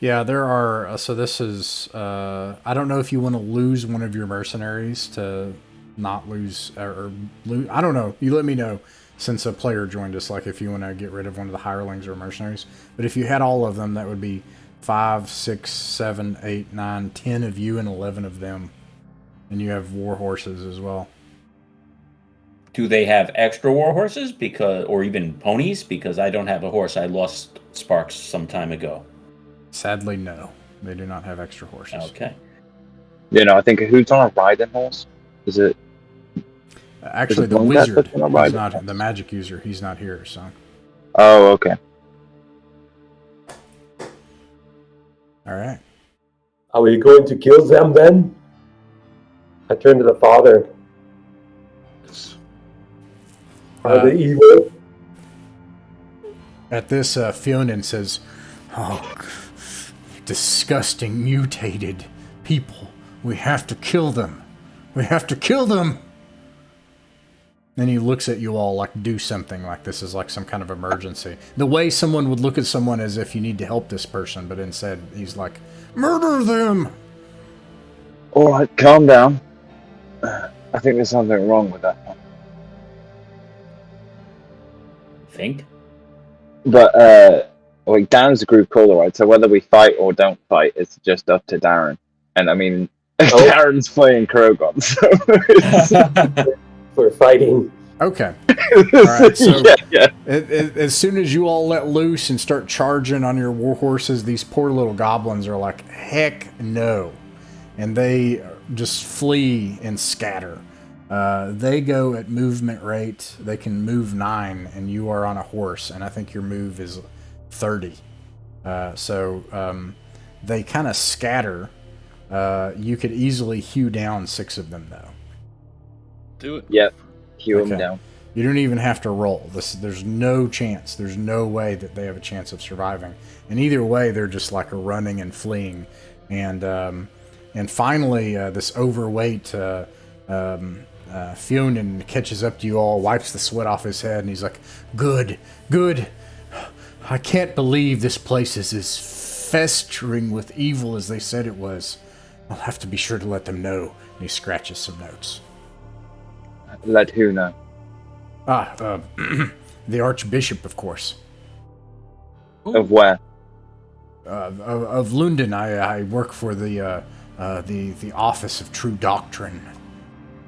Yeah, there are. So this is. I don't know if you want to lose one of your mercenaries to not lose or lose. I don't know. You let me know since a player joined us. Like if you want to get rid of one of the hirelings or mercenaries. But if you had all of them, that would be 5, 6, 7, 8, 9, 10 of you and 11 of them, and you have war horses as well. Do they have extra war horses or even ponies? Because I don't have a horse. I lost Sparks some time ago. Sadly, no. They do not have extra horses. Okay. You know, I think who's on a riding horse? Is it? Actually, is it the one guy wizard, that's on a he's riding not horse? the magic user. He's not here, so. Oh, okay. All right. Are we going to kill them then? I turn to the father. It's, Are they evil? At this, Fionin says, "Oh, disgusting mutated people. We have to kill them. We have to kill them." Then he looks at you all like do something, like this is like some kind of emergency. The way someone would look at someone as if you need to help this person, but instead he's like, murder them! Alright, calm down. I think there's something wrong with that one. Think? But, like, Darren's a group caller, right? So whether we fight or don't fight, it's just up to Darren. And I mean, Darren's playing Krogon, so it's... We're fighting. Okay. All right, so yeah. As soon as you all let loose and start charging on your war horses, these poor little goblins are like, heck no. And they just flee and scatter. They go at movement rate. They can move 9, and you are on a horse, and I think your move is 30. So they kind of scatter. You could easily hew down 6 of them, though. do it. Yep. Hew Okay. him down. You don't even have to roll. There's no chance. There's no way that they have a chance of surviving. And either way, they're just like running and fleeing. And finally, this overweight Fionin catches up to you all, wipes the sweat off his head, and he's like, Good. I can't believe this place is as festering with evil as they said it was. I'll have to be sure to let them know." And he scratches some notes. Let who know? The Archbishop, of course. Of where? Of London. I work for the Office of True Doctrine,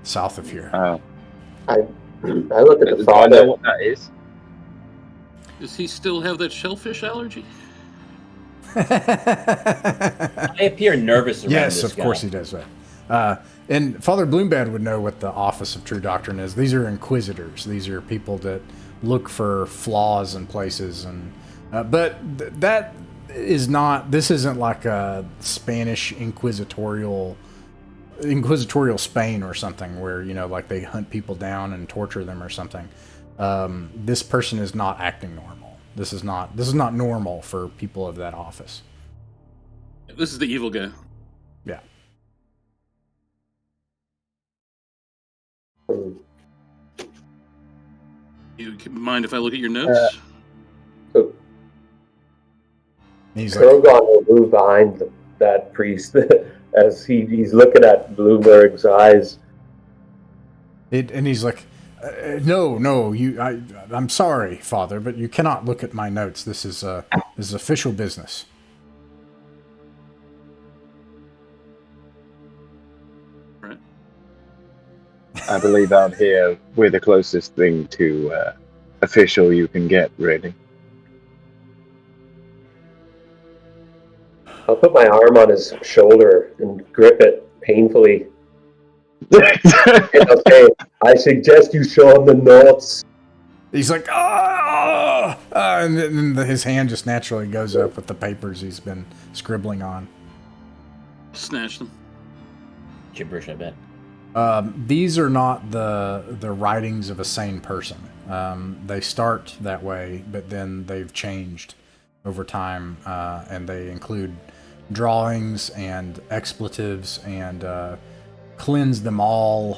south of here. Oh. I look at the Do I know father. what that is? Does he still have that shellfish allergy? I appear nervous around Yes, this of guy. course he does that. And Father Bloombad would know what the Office of True Doctrine is. These are inquisitors. These are people that look for flaws in places, and but that is not. This isn't like a Spanish inquisitorial Spain or something where like they hunt people down and torture them or something. This person is not acting normal. This is not normal for people of that office. This is the evil guy. Yeah. You mind if I look at your notes? He's like, Krogon will move behind that priest as he's looking at Bloomberg's eyes. and he's like, no, I'm sorry, Father, but you cannot look at my notes. This is official business. Right. I believe out here we're the closest thing to official you can get, really. I'll put my arm on his shoulder and grip it painfully. And I'll say, I suggest you show him the notes. He's like, ah! And then his hand just naturally goes up with the papers he's been scribbling on. Snatch them. Gibberish, I bet. These are not the writings of a sane person. They start that way, but then they've changed over time, and they include drawings and expletives and cleanse them all.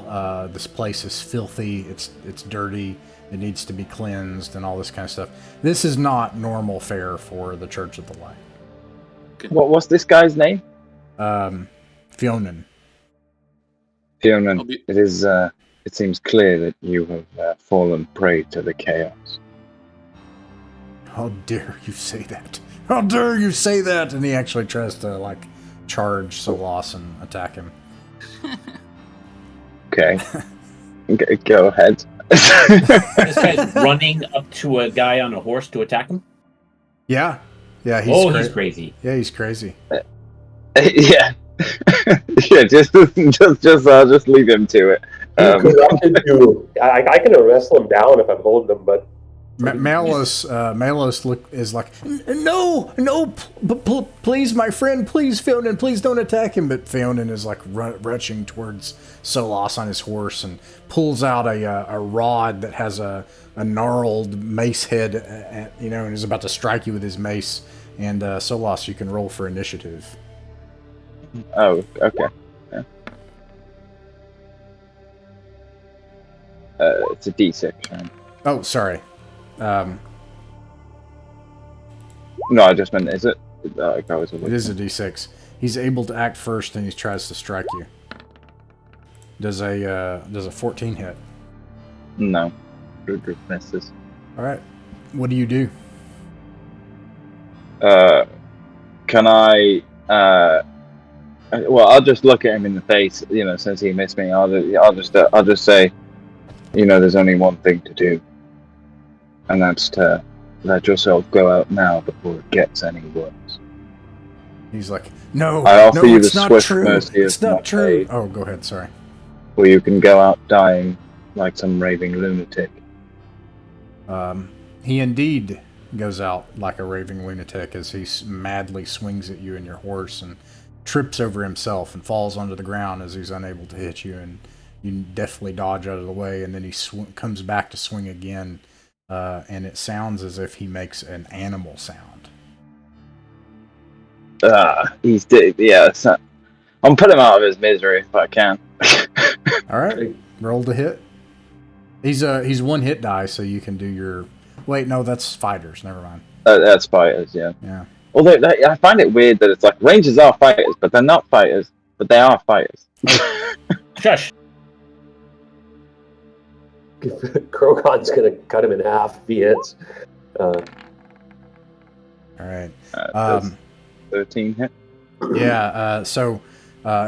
This place is filthy. It's dirty. It needs to be cleansed and all this kind of stuff. This is not normal fare for the Church of the Light. What's this guy's name? Fionan. Fionan, it is. It seems clear that you have fallen prey to the chaos. How dare you say that? How dare you say that? And he actually tries to charge Solas and attack him. Okay. Go ahead. This guy's running up to a guy on a horse to attack him? Yeah. Yeah, he's crazy. Yeah, he's crazy. Yeah. Yeah, just leave him to it. Corrupted you. I can wrestle him down if I'm holding him, but Malos is like, no, please, my friend, please, Fionan, please don't attack him. But Fionan is like rushing towards Solas on his horse and pulls out a rod that has a gnarled mace head, and is about to strike you with his mace. And Solas, you can roll for initiative. Oh, okay. Yeah. It's a D6, right? Oh, sorry. No, I just meant, is it? It is a D6. He's able to act first, and he tries to strike you. Does a 14 hit? No. Rudra misses. All right. What do you do? Can I? Well, I'll just look at him in the face. Since he missed me, I'll just say, there's only one thing to do, and that's to let yourself go out now before it gets any worse. He's like, no, I offer you the it's not swift true. mercy It's of not true. aid, Oh, go ahead. Sorry. or you can go out dying like some raving lunatic. He indeed goes out like a raving lunatic as he madly swings at you and your horse and trips over himself and falls onto the ground as he's unable to hit you, and you deftly dodge out of the way, and then he comes back to swing again, and it sounds as if he makes an animal sound. He's dead. Yeah, I'm putting him out of his misery if I can. All right, roll to hit. He's one hit die, so you can do your. Wait, no, that's fighters. Never mind. That's fighters, yeah. Yeah. Although I find it weird that it's like rangers are fighters, but they're not fighters, but they are fighters. Shush. Krogon's gonna cut him in half if he hits. All right. 13 hit. Yeah. So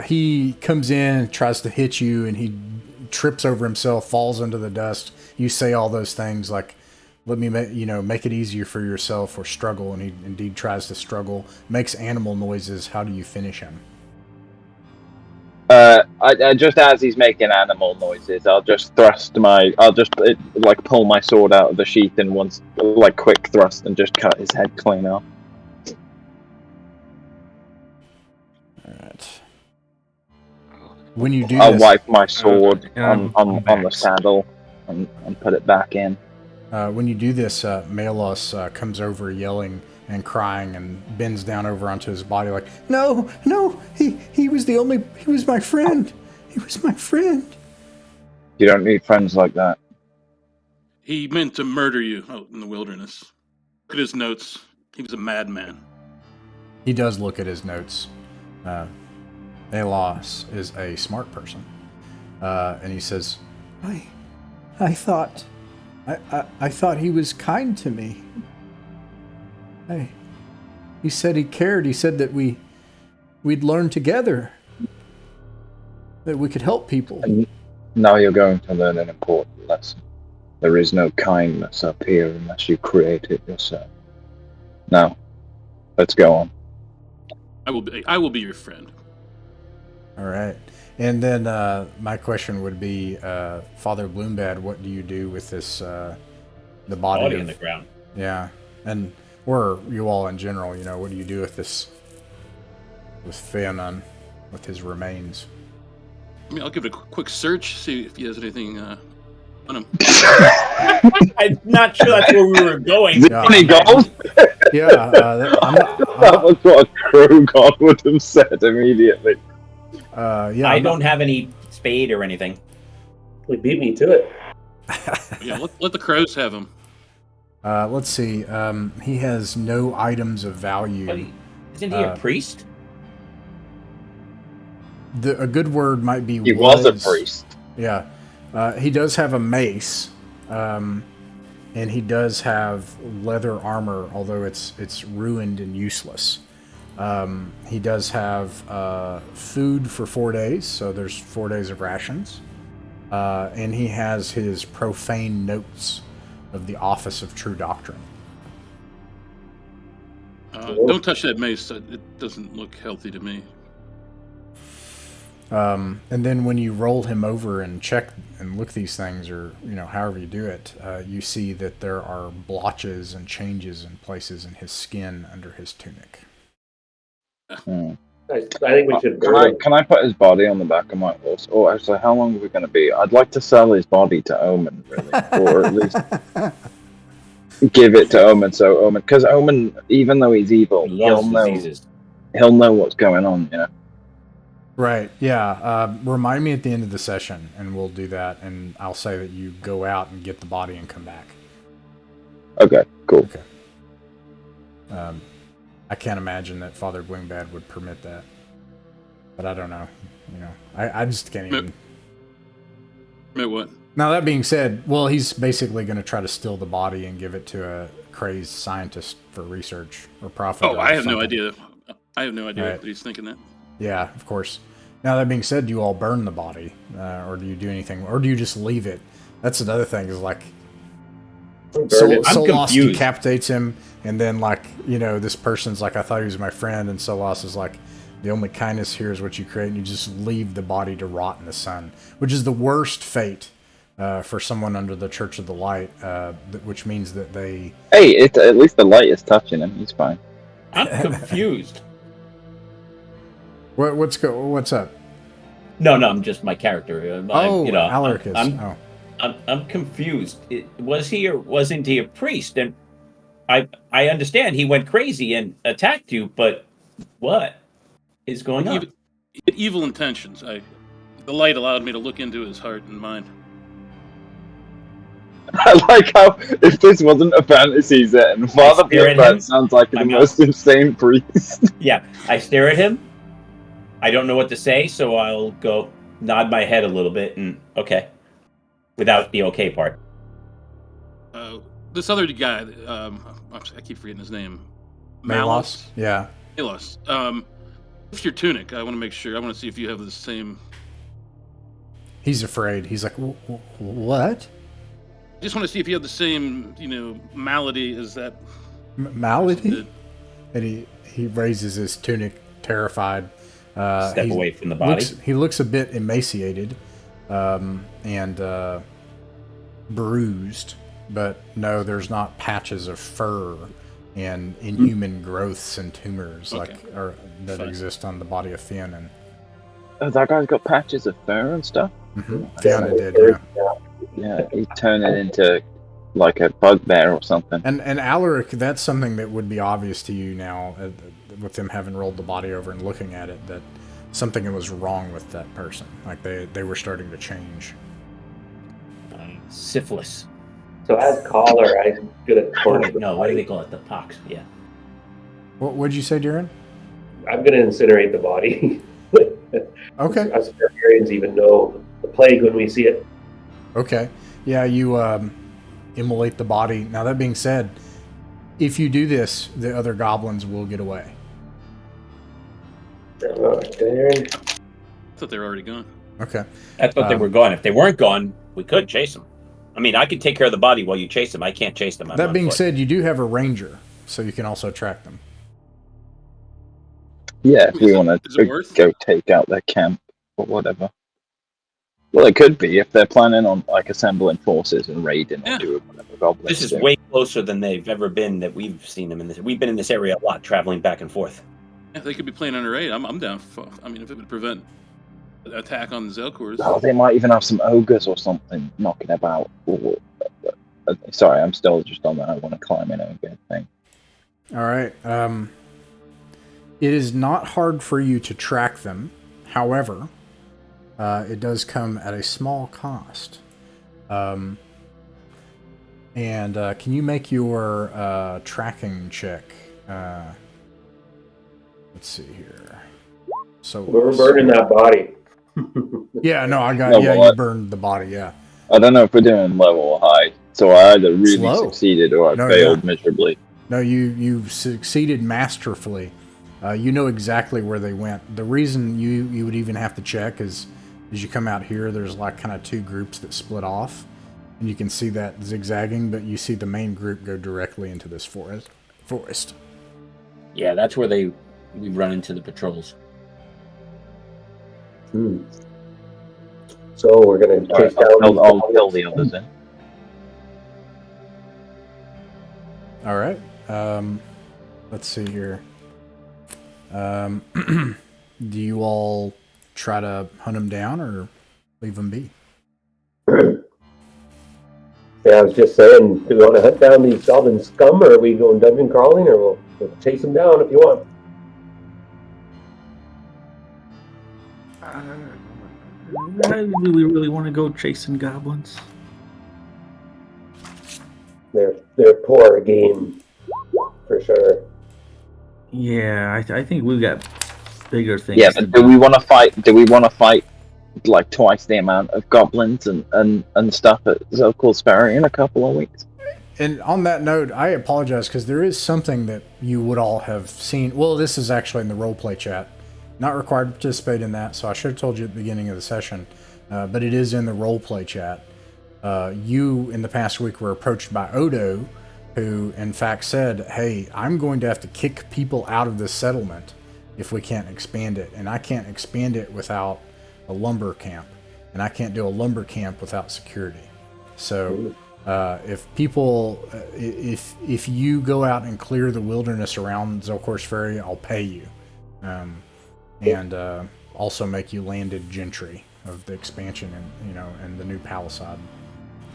he comes in, tries to hit you, and he trips over himself, falls into the dust. You say all those things like, "Let me make it easier for yourself," or struggle, and he indeed tries to struggle. Makes animal noises. How do you finish him? I just as he's making animal noises, I'll just pull my sword out of the sheath in one quick thrust and just cut his head clean off. All right. When you do, I'll wipe my sword on the saddle and put it back in. When you do this, Malos comes over yelling and crying and bends down over onto his body like, no, he was my friend. He was my friend. You don't need friends like that. He meant to murder you out in the wilderness. Look at his notes. He was a madman. He does look at his notes. Elos is a smart person. And he says, I thought he was kind to me. He said he cared. He said that we'd learn together. That we could help people. And now you're going to learn an important lesson. There is no kindness up here unless you create it yourself. Now, let's go on. I will be your friend. All right. And then my question would be, Father Bloombad, what do you do with this, the body in the ground. Yeah. And, or you all in general, what do you do with this, with Feanon, with his remains? I mean, I'll give it a quick search, see if he has anything on him. I'm not sure that's where we were going. Any gold? Yeah. That was what a crow god would have said immediately. Yeah. I don't have any spade or anything. He beat me to it. Yeah, let the crows have him. Let's see. He has no items of value. But isn't he a priest? A good word might be He was a priest. Yeah. He does have a mace, and he does have leather armor, although it's ruined and useless. He does have food for 4 days, so there's 4 days of rations. And he has his profane notes of the Office of True Doctrine. Don't touch that mace. It doesn't look healthy to me. And then when you roll him over and check and look these things, or however you do it, you see that there are blotches and changes in places in his skin under his tunic. I think we should burn him. Can I put his body on the back of my horse? Oh, actually, how long are we going to be? I'd like to sell his body to Omen, really, or at least give it to Omen. So Omen, because Omen, even though he's evil, he'll know what's going on. Right. Yeah. Remind me at the end of the session, and we'll do that. And I'll say that you go out and get the body and come back. Okay. Cool. Okay. I can't imagine that Father Wingbad would permit that, but I don't know. I just can't even. Permit what? Now that being said, well, he's basically going to try to steal the body and give it to a crazed scientist for research or profit. Oh, I have no idea. I have no idea Right. that he's thinking that. Yeah, of course. Now that being said, do you all burn the body, or do you do anything, or do you just leave it? That's another thing. Is like, Solas decapitates him, and then this person's like, I thought he was my friend, and Solas is like, the only kindness here is what you create, and you just leave the body to rot in the sun, which is the worst fate for someone under the Church of the Light, which means that they. Hey, at least the light is touching him. He's fine. I'm confused. What's up? No, I'm just my character. Alaric is. I'm confused. Was he or wasn't he a priest? And I understand he went crazy and attacked you, but what is going on? He had evil intentions. The light allowed me to look into his heart and mind. I like how, if this wasn't a fantasy set, and Father Bloombad sounds like the most insane priest. Yeah, I stare at him. I don't know what to say, so I'll go nod my head a little bit and okay, without the okay part. This other guy, I keep forgetting his name. Malos? Yeah. Malos. Lift your tunic. I want to make sure. I want to see if you have the same. He's afraid. He's like, what? I just want to see if you have the same, malady as that. Malady? And he raises his tunic, terrified. Step away from the body. He looks a bit emaciated and bruised, but no, there's not patches of fur and inhuman growths and tumors that exist on the body of Theonin. Oh, that guy's got patches of fur and stuff? Mm-hmm. Theonin did, yeah. Yeah, he'd turn it into like a bugbear or something. And Alaric, that's something that would be obvious to you now, with them having rolled the body over and looking at it, that something was wrong with that person. Like they were starting to change. Syphilis. So as collar, I'm gonna torch the No, what do body. they call it? The pox. Yeah. What'd you say, Darren? I'm gonna incinerate the body. Okay. Us barbarians even know the plague when we see it. Okay. Yeah, you immolate the body. Now, that being said, if you do this, the other goblins will get away. Darren. I thought they were already gone. Okay. I thought they were gone. If they weren't gone, we could chase them. I mean, I can take care of the body while you chase them. I can't chase them. That being said, you do have a ranger, so you can also track them. Yeah, if we Is want it to worth? go take out their camp or whatever. Well, it could be if they're planning on like assembling forces and raiding or Yeah. doing whatever goblins This is do. way closer than they've ever been that we've seen them in this. We've been in this area a lot, traveling back and forth. Yeah, they could be planning on a raid. I'm down. I mean, if it would prevent an attack on the Zelkors. Oh, they might even have some ogres or something knocking about. Sorry, I'm still just on that. I want to climb in ogre thing. All right. It is not hard for you to track them. However, it does come at a small cost. And can you make your tracking check? Let's see here. So We're burning that body. Yeah, no, I got. No, yeah, well, you burned the body. Yeah. I don't know if we're doing low or high, so I either really Slow. succeeded or I No, failed yeah. miserably. No, you succeeded masterfully. You know exactly where they went. The reason you would even have to check is as you come out here, there's like kind of two groups that split off, and you can see that zigzagging, but you see the main group go directly into this forest. Yeah, that's where we run into the patrols. So we're gonna chase down. I'll kill the others in. All right. Let's see here. Do you all try to hunt them down or leave them be? Yeah, I was just saying, do we want to hunt down these goblin scum, or are we going dungeon crawling, or we'll chase them down if you want? Do we really want to go chasing goblins? They're poor game, for sure. Yeah, I think we've got bigger things. Yeah, to but do we want to fight? Do we want to fight like twice the amount of goblins and stuff at Zokul's Ferry in a couple of weeks? And on that note, I apologize because there is something that you would all have seen. Well, this is actually in the roleplay chat. Not required to participate in that, so I should have told you at the beginning of the session. But it is in the roleplay chat. You, in the past week, were approached by Odo, who, in fact, said, hey, I'm going to have to kick people out of this settlement if we can't expand it. And I can't expand it without a lumber camp. And I can't do a lumber camp without security. So... if people, if you go out and clear the wilderness around Zelkor's Ferry, I'll pay you, and also make you landed gentry of the expansion and and the new palisade,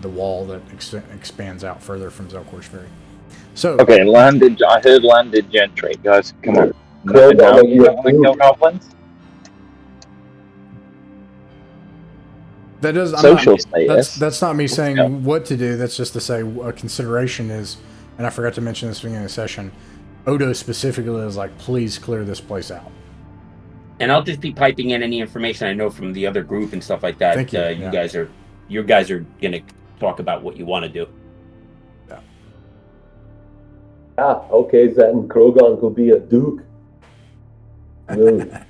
the wall that expands out further from Zelkor's Ferry. So Okay, I heard landed gentry, guys. Come on. Cool, Now, I'll you make don't want to kill goblins? that does Social status. That's not me saying Yeah. what to do. That's just to say a consideration is, and I forgot to mention this at the beginning of the session. Odo specifically is like, please clear this place out. And I'll just be piping in any information I know from the other group and stuff like that. Thank you. You guys are gonna talk about what you want to do. Ah, okay, then Krogon could be a duke. The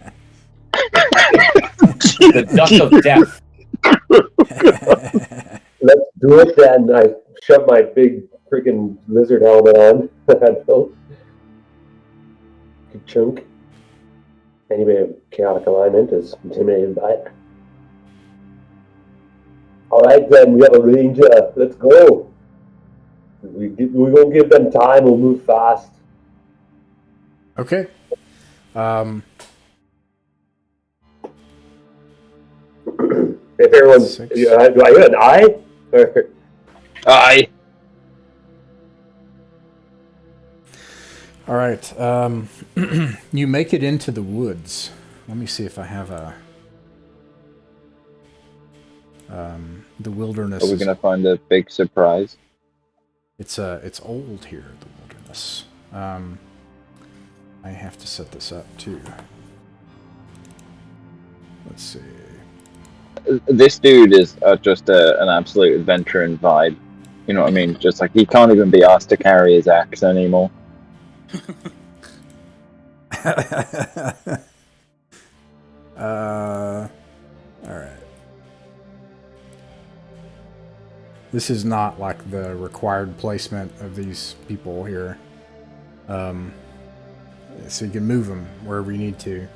duck of death. Let's do it then. I shove my big freaking lizard helmet on. Good chunk. Anybody of chaotic alignment is intimidated by it. Alright then, we have a ranger. Let's go. We won't give them time, we'll move fast. Okay. If everyone's... Six. Do I hear an eye? Or... Aye. All right. You make it into the woods. Let me see if I have a... the wilderness. Are we going to find a big surprise? It's old here, the wilderness. I have to set this up too. Let's see. This dude is just an absolute adventuring vibe. You know what I mean? Just like he can't even be asked to carry his axe anymore. All right. This is not like the required placement of these people here. So you can move them wherever you need to.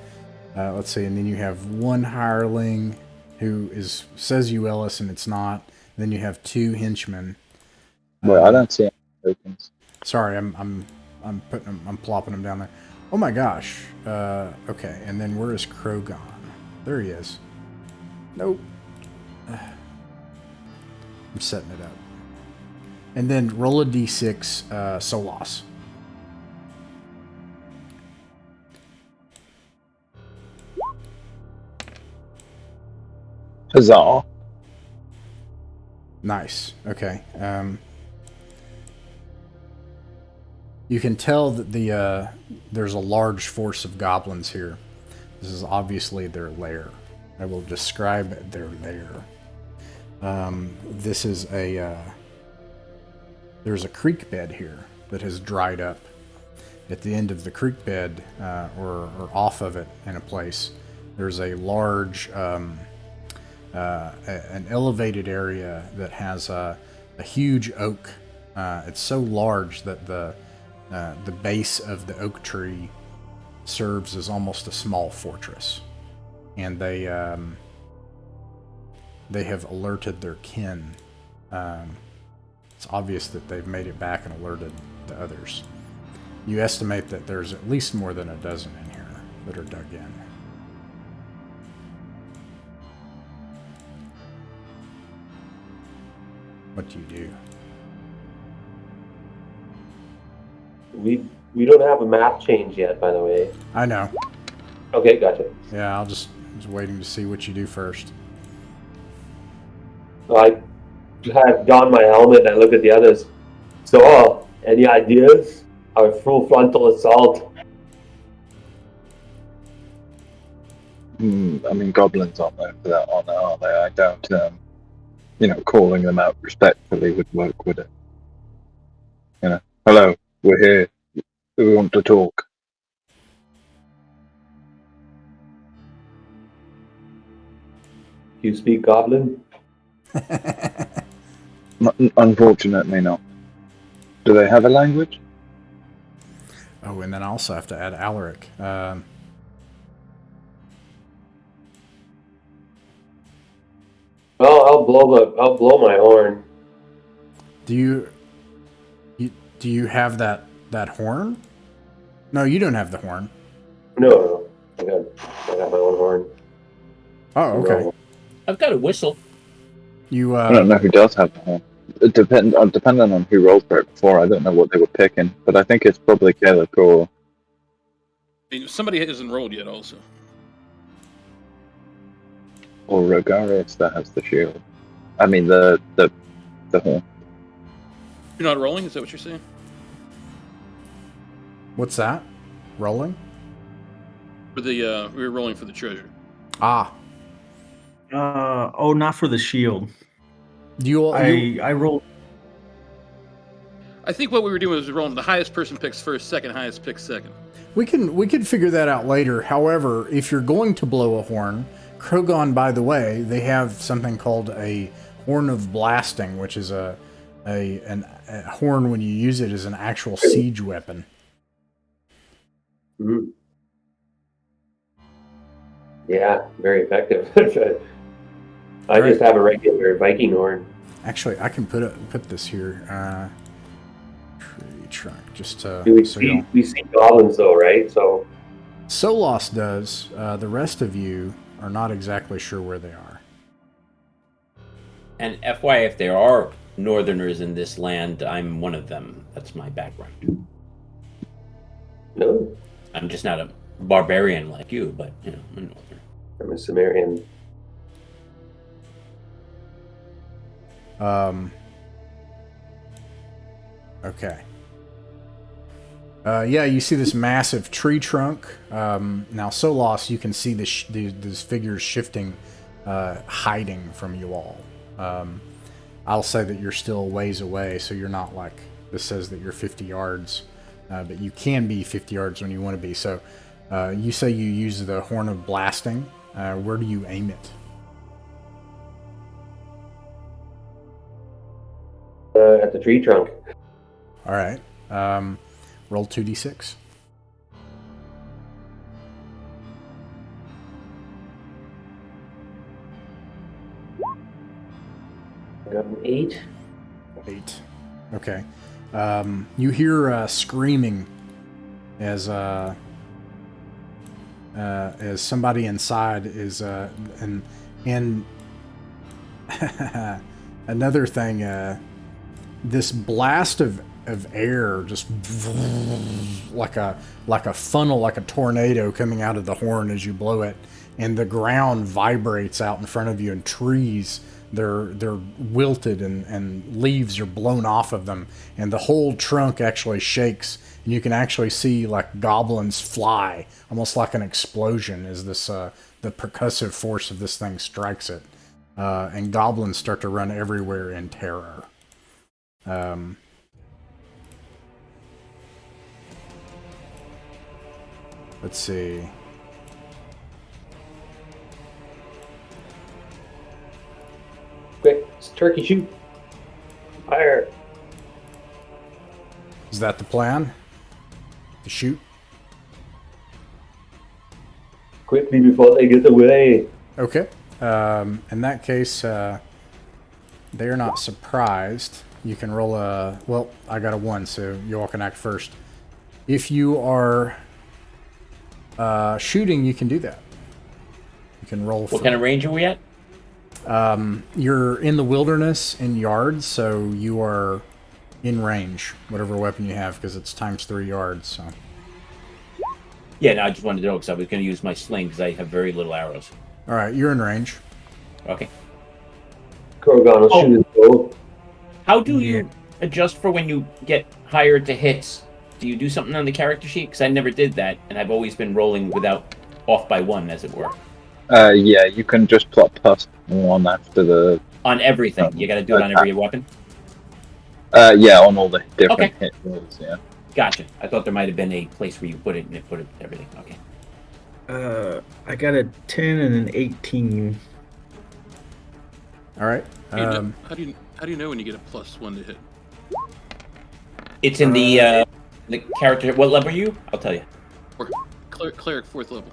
Let's see, and then you have one hireling who says you Ellis and it's not. Then you have 2 henchmen. Well, I don't see any tokens. Sorry, I'm plopping them down there. Oh my gosh. Okay, and then where is Krogon? There he is. Nope. I'm setting it up. And then roll a d6 Solas. Huzzah. Nice. Okay. You can tell that there's a large force of goblins here. This is obviously their lair. I will describe their lair. This is there's a creek bed here that has dried up. At the end of the creek bed, or off of it in a place, there's a large, an elevated area that has a huge oak. It's so large that the base of the oak tree serves as almost a small fortress. And they have alerted their kin. It's obvious that they've made it back and alerted the others. You estimate that there's at least more than a dozen in here that are dug in. What do you do? We don't have a map change yet, by the way. I know. Okay, gotcha. Yeah, I was waiting to see what you do first. So I have donned my helmet and I look at the others. So, any ideas? Our full frontal assault. I mean, goblins aren't there for that honor, are they? I doubt, calling them out respectfully would work, would it? Hello, we're here. We want to talk. You speak Goblin? Unfortunately not. Do they have a language? Oh, and then I also have to add Alaric. Well, I'll blow my horn. Do you have that horn? No, you don't have the horn. No. I got my own horn. Oh, okay. I've got a whistle. You I don't know who does have the horn. Depending on who rolled for it before, I don't know what they were picking, but I think it's probably Kellic or... Somebody hasn't rolled yet, also. Or Rogarius that has the shield. I mean, the horn. You're not rolling? Is that what you're saying? What's that? Rolling? For the we were rolling for the treasure. Ah. Not for the shield. I rolled. I think what we were doing was rolling the highest person picks first, second highest picks second. We can figure that out later. However, if you're going to blow a horn, Krogon, by the way, they have something called a horn of blasting, which is a horn when you use it as an actual siege weapon. Mm-hmm. Yeah, very effective. I just have a regular Viking horn. Actually, I can put this here. Tree trunk, just to. We see goblins though, right? So. Solas does. The rest of you are not exactly sure where they are. And FYI, if there are northerners in this land, I'm one of them. That's my background. No. I'm just not a barbarian like you, but I'm a northerner. I'm a Sumerian. Okay. Yeah, you see this massive tree trunk. Now, Solas, you can see these figures shifting, hiding from you all. I'll say that you're still a ways away, so you're not like, this says that you're 50 yards, but you can be 50 yards when you want to be. So you say you use the Horn of Blasting. Where do you aim it? At the tree trunk. All right. Roll 2d6. I got an 8. 8. Okay. You hear screaming as somebody inside is and another thing, this blast of air just like a funnel, like a tornado coming out of the horn as you blow it, and the ground vibrates out in front of you, and trees they're wilted and leaves are blown off of them, and the whole trunk actually shakes, and you can actually see like goblins fly, almost like an explosion as this the percussive force of this thing strikes it, and goblins start to run everywhere in terror. Let's see. Quick, it's turkey shoot. Fire. Is that the plan? To shoot? Quickly before they get away. Okay. In that case, they're not surprised. You can roll a... Well, I got a 1, so you all can act first. If you are shooting, you can do that. You can roll for... What kind of range are we at? You're in the wilderness in yards, so you are in range, whatever weapon you have, because it's times 3 yards, so... Yeah, no, I just wanted to know because I was going to use my sling because I have very little arrows. Alright, you're in range. Okay. Krogan will shoot his bow. How do you adjust for when you get hired to hits? Do you do something on the character sheet? Because I never did that, and I've always been rolling without off by 1, as it were. Yeah, you can just plot +1 after the... On everything. You got to do it on every weapon? Yeah, on all the different Okay. hit rolls, yeah. Gotcha. I thought there might have been a place where you put it and it put it everything. Okay. I got a 10 and an 18. Alright. How do you know when you get a +1 to hit? It's in the character. What level are you? I'll tell you. Or cleric 4th level.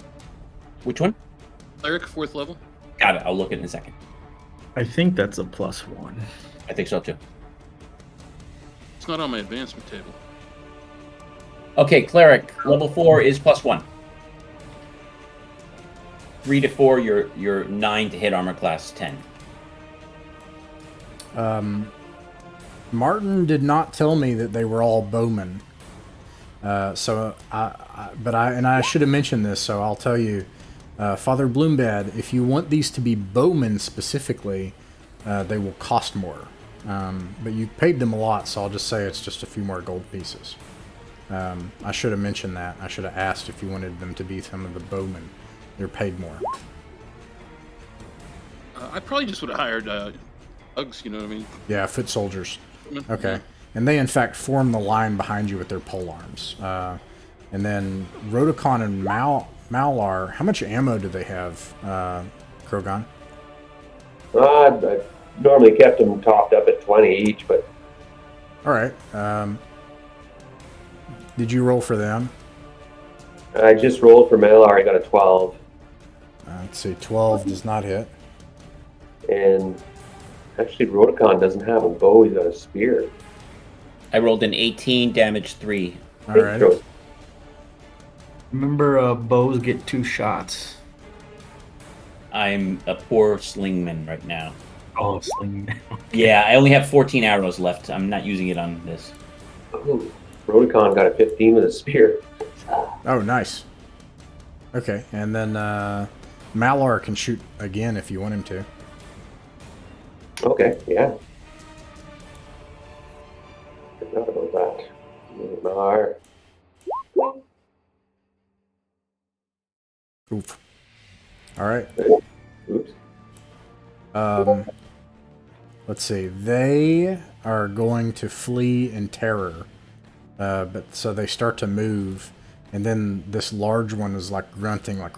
Which one? Cleric 4th level. Got it. I'll look at it in a second. I think that's a +1. I think so too. It's not on my advancement table. Okay, cleric level 4 is +1. 3 to 4, you're 9 to hit armor class 10. Martin did not tell me that they were all bowmen. So I should have mentioned this, so I'll tell you, Father Bloombad, if you want these to be bowmen specifically, they will cost more. But you paid them a lot, so I'll just say it's just a few more gold pieces. I should have mentioned that. I should have asked if you wanted them to be some of the bowmen. They're paid more. I probably just would have hired thugs, you know what I mean? Yeah, foot soldiers. Okay. And they, in fact, form the line behind you with their polearms. And then Rotacon and Malar, how much ammo do they have, Krogan? I normally kept them topped up at 20 each, but... Alright. Did you roll for them? I just rolled for Malar, I got a 12. Let's see, 12 does not hit. And actually, Rotacon doesn't have a bow, he's got a spear. I rolled an 18, damage 3. Alright. Remember, bows get 2 shots. I'm a poor slingman right now. Oh, sling. Yeah, I only have 14 arrows left. I'm not using it on this. Oh, Rotacon got a 15 with a spear. Oh, nice. Okay, and then Malar can shoot again if you want him to. Okay, yeah. Forgot about that. Malar. Oof. Alright. Oops. Let's see. They are going to flee in terror. But so they start to move, and then this large one is like grunting, like,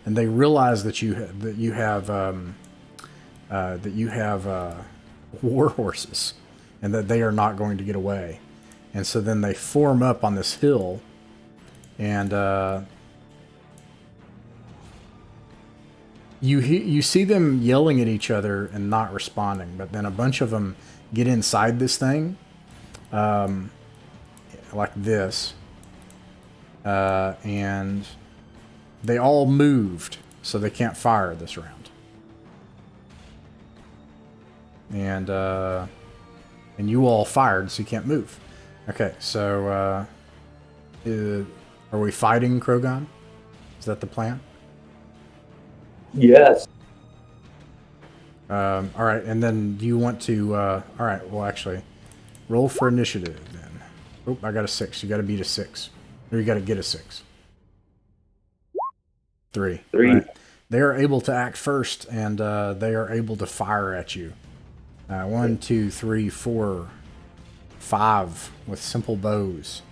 and they realize that you have war horses, and that they are not going to get away. And so then they form up on this hill, and You see them yelling at each other and not responding, but then a bunch of them get inside this thing, like this, and they all moved, so they can't fire this round. And you all fired, so you can't move. Okay, so are we fighting Krogon? Is that the plan? Yes. All right, and then do you want to? All right, well, actually, roll for initiative then. Oh, I got a 6. You got to beat a 6, or you got to get a 6. 3. 3. All right. They are able to act first, and they are able to fire at you. 1, 2, 3, 4, 5 with simple bows.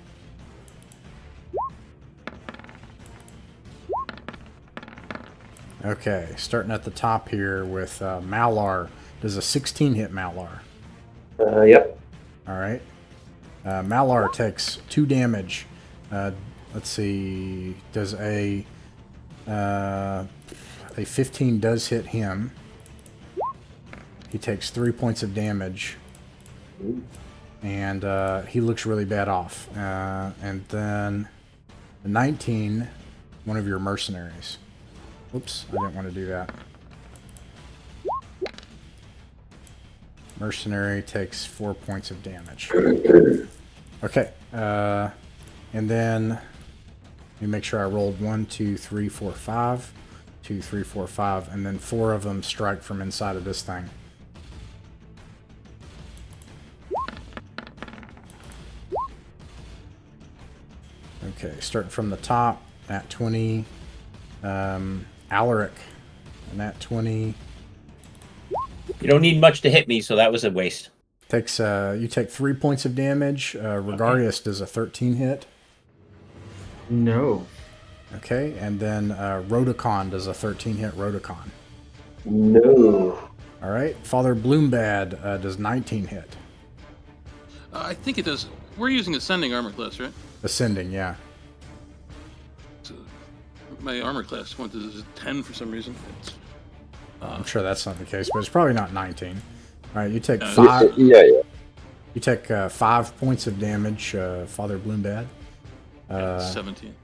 Okay, starting at the top here with Malar. Does a 16 hit Malar? Yep. All right. Malar takes 2 damage. Let's see. Does a 15 does hit him. He takes 3 points of damage. And he looks really bad off. And then a 19, one of your mercenaries. Oops, I didn't want to do that. Mercenary takes 4 points of damage. Okay, and then let me make sure I rolled 1, 2, 3, 4, 5. 2, 3, 4, 5, and then 4 of them strike from inside of this thing. Okay, starting from the top, at 20. Alaric, nat 20. You don't need much to hit me, so that was a waste. Takes you take 3 points of damage. Regarius does a 13 hit. No. Okay, and then Rodicon does a 13 hit Rodicon. No. All right, Father Bloombad does 19 hit. I think it does. We're using ascending armor class, right? Ascending, yeah. So my armor class went to 10 for some reason. I'm sure that's not the case, but it's probably not 19. All right, you take 5. Yeah. You take 5 points of damage, Father Bloombad. 17.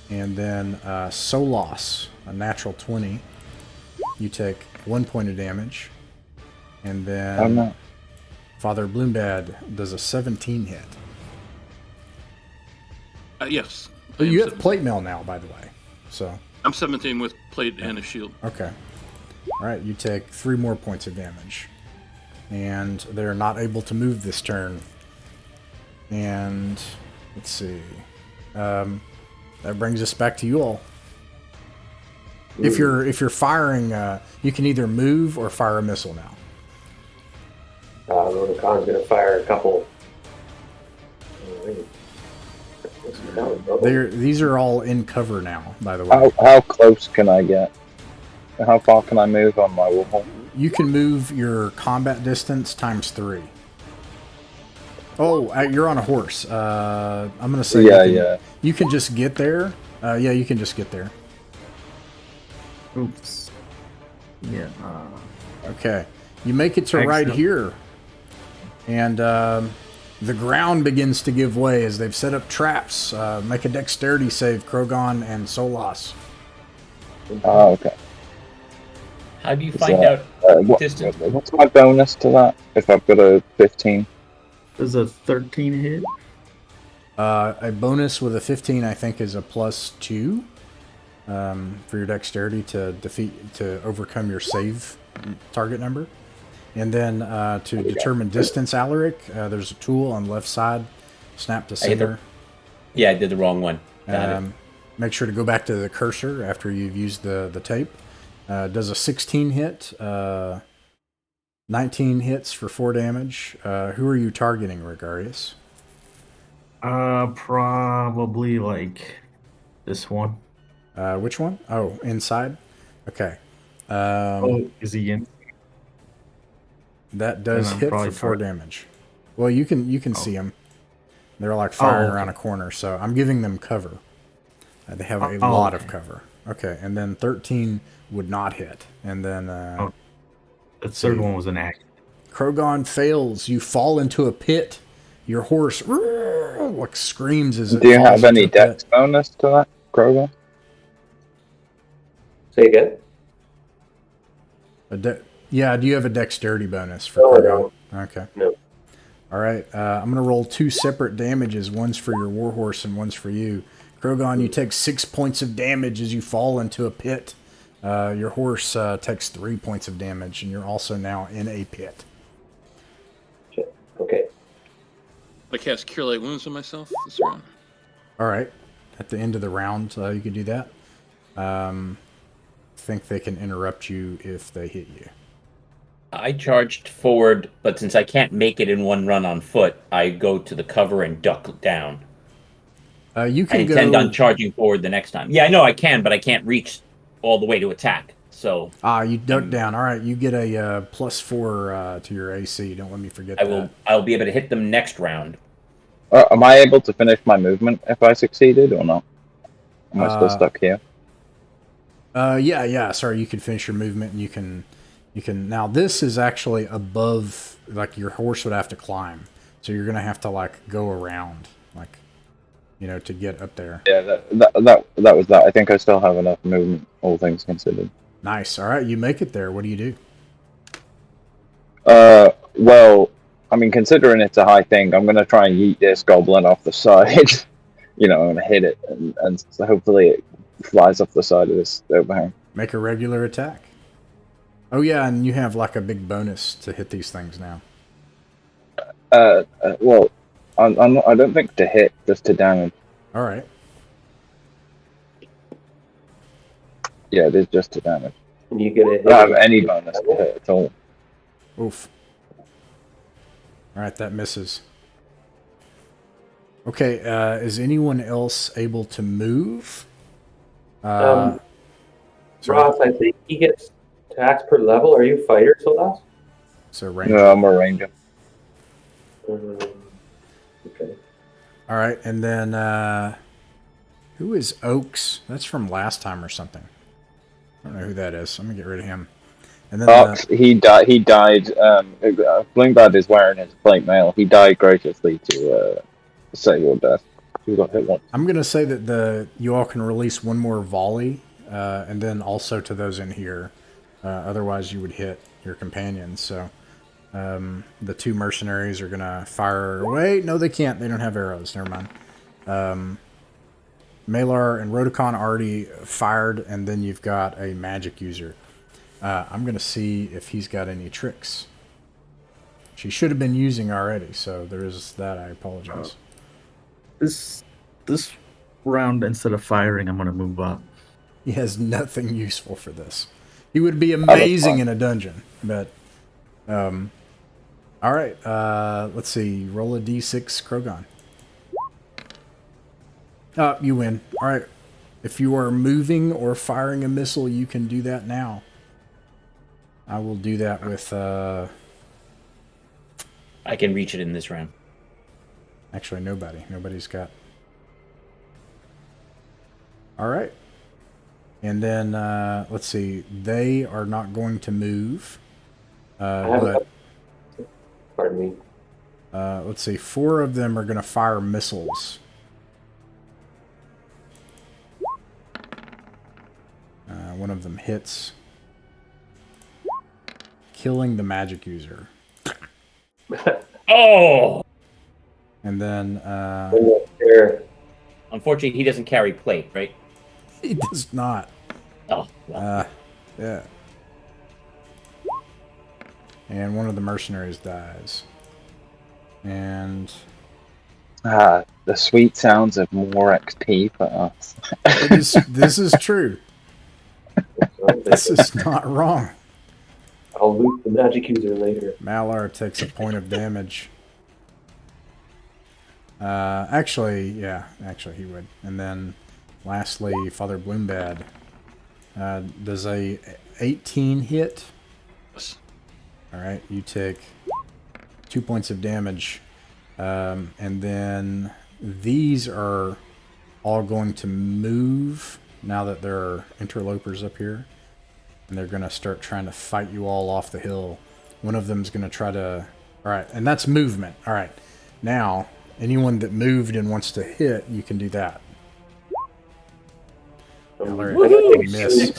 And then Solos, a natural 20. You take 1 point of damage. And then Father Bloombad does a 17 hit. Yes. Oh, you have 17. plate mail now, by the way. So I'm 17 with plate and a shield. okay. All right, you take 3 more points of damage. And they're not able to move this turn. And let's see. That brings us back to you all. If you're firing, you can either move or fire a missile now. Rodicon's going to fire a couple. These are all in cover now, by the way. How close can I get? How far can I move on my wall? You can move your combat distance times 3. Oh, you're on a horse. I'm going to say you can just get there. Yeah, you can just get there. Oops. Yeah. Okay. You make it to right here. And the ground begins to give way as they've set up traps. Make a dexterity save, Krogon and Solas. Oh, okay. How do you find out distance? What's my bonus to that if I've got a 15? Does a 13 hit? A bonus with a 15, I think, is a +2 for your dexterity to overcome your save target number. And then to determine distance, Alaric, there's a tool on the left side. Snap to center. I did the wrong one. Make sure to go back to the cursor after you've used the tape. Does a 16 hit, 19 hits for 4 damage. Who are you targeting, Regarius? Probably like this one. Which one? Oh, inside? Okay. Is he in? That does hit for 4 damage. Well, you can see them. They're like firing around a corner, so I'm giving them cover. They have a lot of cover. Okay, and then 13 would not hit. And then The third one was an act. Krogon fails. You fall into a pit. Your horse like screams as it Do you falls have any into a pit. dex bonus to that, Krogan? Say again? Yeah, do you have a dexterity bonus for No, I Krogon? don't. Okay. No. All right. I'm going to roll 2 separate damages. One's for your warhorse and one's for you. Krogon, you take 6 points of damage as you fall into a pit. Your horse takes 3 points of damage, and you're also now in a pit. Shit. Okay. I cast Cure Light Wounds on myself this round. All right. At the end of the round, you can do that. Think they can interrupt you if they hit you. I charged forward, but since I can't make it in one run on foot, I go to the cover and duck down. You I can intend go. on charging forward the next time. Yeah, I know I can, but I can't reach all the way to attack. So You duck down. All right. You get a +4 to your AC. Don't let me forget that. I'll be able to hit them next round. Am I able to finish my movement if I succeeded or not? Am I still stuck here? Yeah. Sorry, you can finish your movement, and you can. Now this is actually above. Like your horse would have to climb, so you're gonna have to like go around, like, to get up there. Yeah, that was that. I think I still have enough movement, all things considered. Nice. All right, you make it there. What do you do? Well, I mean, considering it's a high thing, I'm gonna try and yeet this goblin off the side. I'm gonna hit it, and so hopefully it flies off the side of this overhang. Make a regular attack. Oh yeah, and you have like a big bonus to hit these things now. Well, I don't think to hit, just to damage. All right. Yeah, it is just to damage. And you get a hit. I don't have any bonus to hit at all. Oof. All right, that misses. Okay, is anyone else able to move? Ross, I think he gets attacks per level. Are you fighter, Solas? So ranger. No, I'm a ranger. Okay. All right, and then who is Oaks? That's from last time or something. I don't know who that is. I'm gonna get rid of him. And then Ox, he died. Blingbad is wearing his plate mail. He died graciously to save your death. He got hit once. I'm gonna say that you all can release one more volley, and then also to those in here. Otherwise, you would hit your companions. So the 2 mercenaries are gonna fire. Wait, no, they can't. They don't have arrows. Never mind. Malar and Rotocon already fired, and then you've got a magic user. I'm gonna see if he's got any tricks. She should have been using already, so there's that. I apologize. This round, instead of firing, I'm gonna move up. He has nothing useful for this. He would be amazing in a dungeon, but all right. Let's see. Roll a d6, Krogon. You win. All right. If you are moving or firing a missile, you can do that now. I will do that with. I can reach it in this round. Actually, nobody. Nobody's got. All right. And then, let's see. They are not going to move. But Pardon me. let's see. 4 of them are going to fire missiles. One of them hits, killing the magic user. Oh! And then Unfortunately, he doesn't carry plate, right? he does not. Oh, well. Yeah. And one of the mercenaries dies. And The sweet sounds of more XP for us. this is true. This is not wrong. I'll loot the magic user later. Malar takes a point of damage. Actually, he would. And then, lastly, Father Bloombad. Does a 18 hit? Yes. All right, you take 2 points of damage. And then these are all going to move now that there are interlopers up here. and they're going to start trying to fight you all off the hill. One of them's going to try to... All right, and that's movement. All right, now, anyone that moved and wants to hit, you can do that. Miss.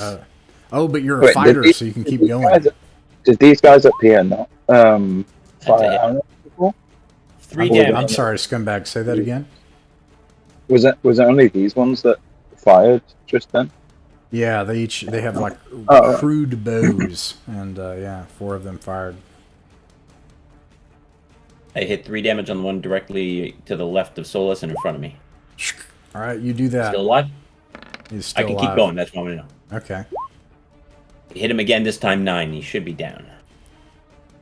But you're a fighter, so you can keep going. Did these guys up here not fire arrows before? 3 damage. I'm sorry, scumbag. Say that again. Was it only these ones that fired just then? Yeah, they have like crude bows, and 4 of them fired. I hit 3 damage on the one directly to the left of Solus and in front of me. All right, you do that. Still alive? He's still I can alive. keep going. That's what I want to know. Okay. Hit him again. This time 9. He should be down.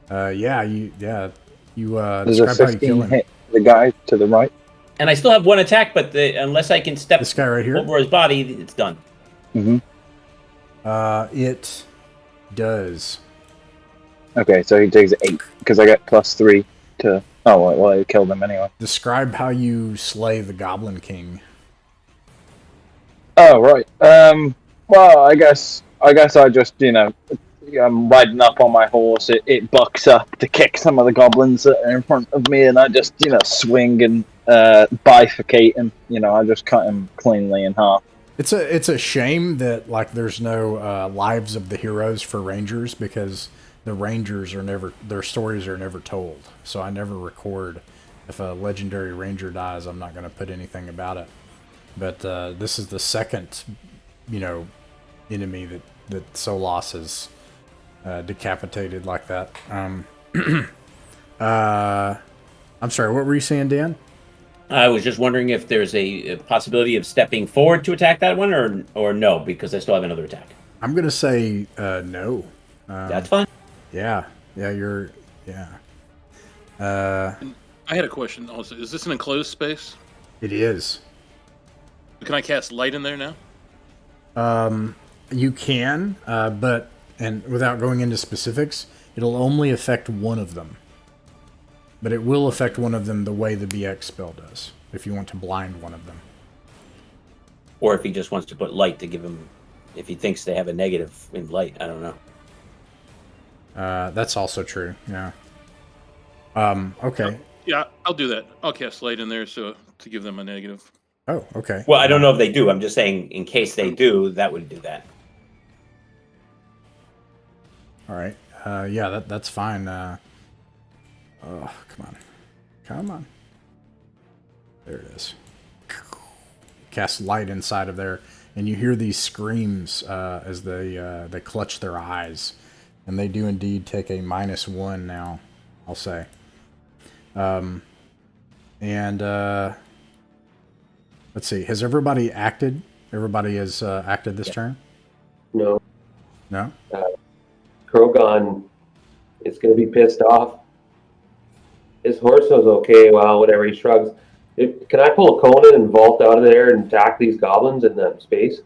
You There's a describe how you 15 kill him. hit the guy to the right. And I still have 1 attack, but unless I can step This guy right here. over his body, it's done. Mm-hmm. It does. Okay, so he takes 8 because I get +3 to. Oh well, I killed him anyway. Describe how you slay the Goblin King. Oh right. Well, I guess I just I'm riding up on my horse. It bucks up to kick some of the goblins that are in front of me, and I just swing and bifurcate him. I just cut him cleanly in half. It's a shame that like there's no lives of the heroes for rangers, because the rangers their stories are never told. So I never record if a legendary ranger dies. I'm not going to put anything about it. But this is the second, enemy that Solas has decapitated like that. I'm sorry, what were you saying, Dan? I was just wondering if there's a possibility of stepping forward to attack that one, or no, because I still have another attack. I'm gonna say no. That's fine. Yeah. I had a question also. Is this an enclosed space? It is. Can I cast light in there now? You can, but without going into specifics, it'll only affect one of them. But it will affect one of them the way the BX spell does, if you want to blind one of them. Or if he just wants to put light to give him, if he thinks they have a negative in light, I don't know. That's also true, yeah. Okay. Yeah, I'll do that. I'll cast light in there to give them a negative. Oh, okay. Well, I don't know if they do. I'm just saying, in case they do, that would do that. All right. That's fine. Oh, come on. There it is. Cast light inside of there, and you hear these screams as they clutch their eyes, and they do indeed take a -1 now, I'll say. Let's see. Has everybody acted? Everybody has acted this turn? No. No? Krogon is going to be pissed off. His horse was okay. Well, whatever. He shrugs. Can I pull a Conan and vault out of there and attack these goblins in that space?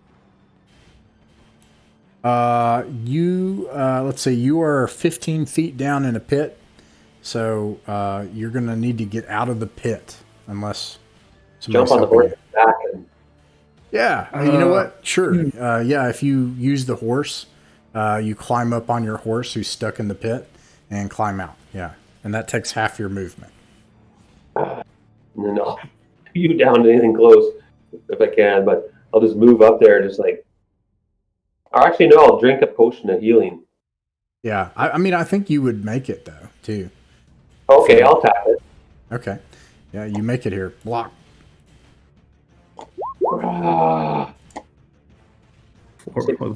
Let's see. You are 15 feet down in a pit, so you're going to need to get out of the pit unless somebody's Jump on the helping horse you. back and Yeah, you know what? Sure. If you use the horse, you climb up on your horse who's stuck in the pit and climb out. Yeah, and that takes half your movement. no, you down to anything close if I can, but I'll just move up there, just like. Or actually, no, I'll drink a potion of healing. Yeah, I think you would make it though too. Okay, I'll tap it. Okay, yeah, you make it here. Block.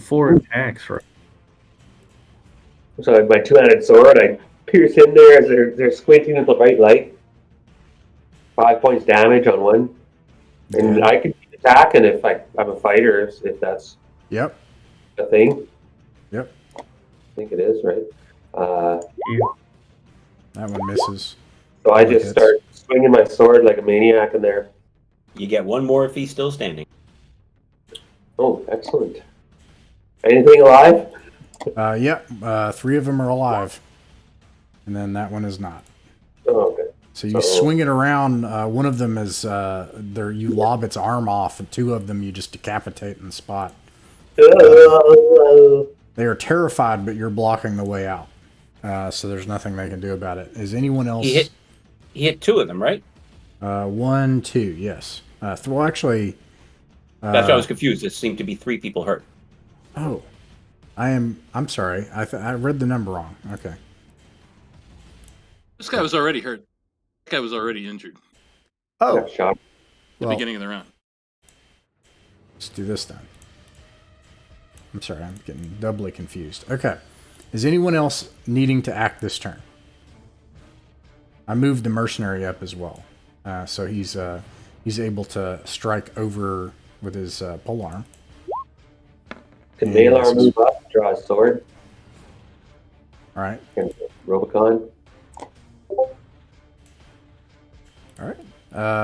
Four attacks, right? So my two-handed sword, I pierce in there as they're squinting at the bright light. 5 points damage on one, and I can keep attacking if I'm a fighter, if that's Yep. a thing. Yep. I think it is, right? That one misses. So I just start swinging my sword like a maniac in there. You get one more if he's still standing. Oh, excellent. Anything alive? Yeah. 3 of them are alive, and then that one is not. Oh, okay. So you swing it around. One of them is you lob its arm off, and 2 of them you just decapitate in the spot. They are terrified, but you're blocking the way out. So there's nothing they can do about it. Is anyone else? He hit 2 of them, right? 1, 2, yes. Well, actually... That's why I was confused. It seemed to be 3 people hurt. Oh. I'm sorry. I read the number wrong. Okay. This guy was already hurt. That guy was already injured Oh. Got shot. at the Well, beginning of the round. let's do this then. I'm sorry, I'm getting doubly confused. Okay. Is anyone else needing to act this turn? I moved the mercenary up as well. So he's able to strike over with his polearm. Can Malar move up, draw a sword? All right. Can Robocon? All right.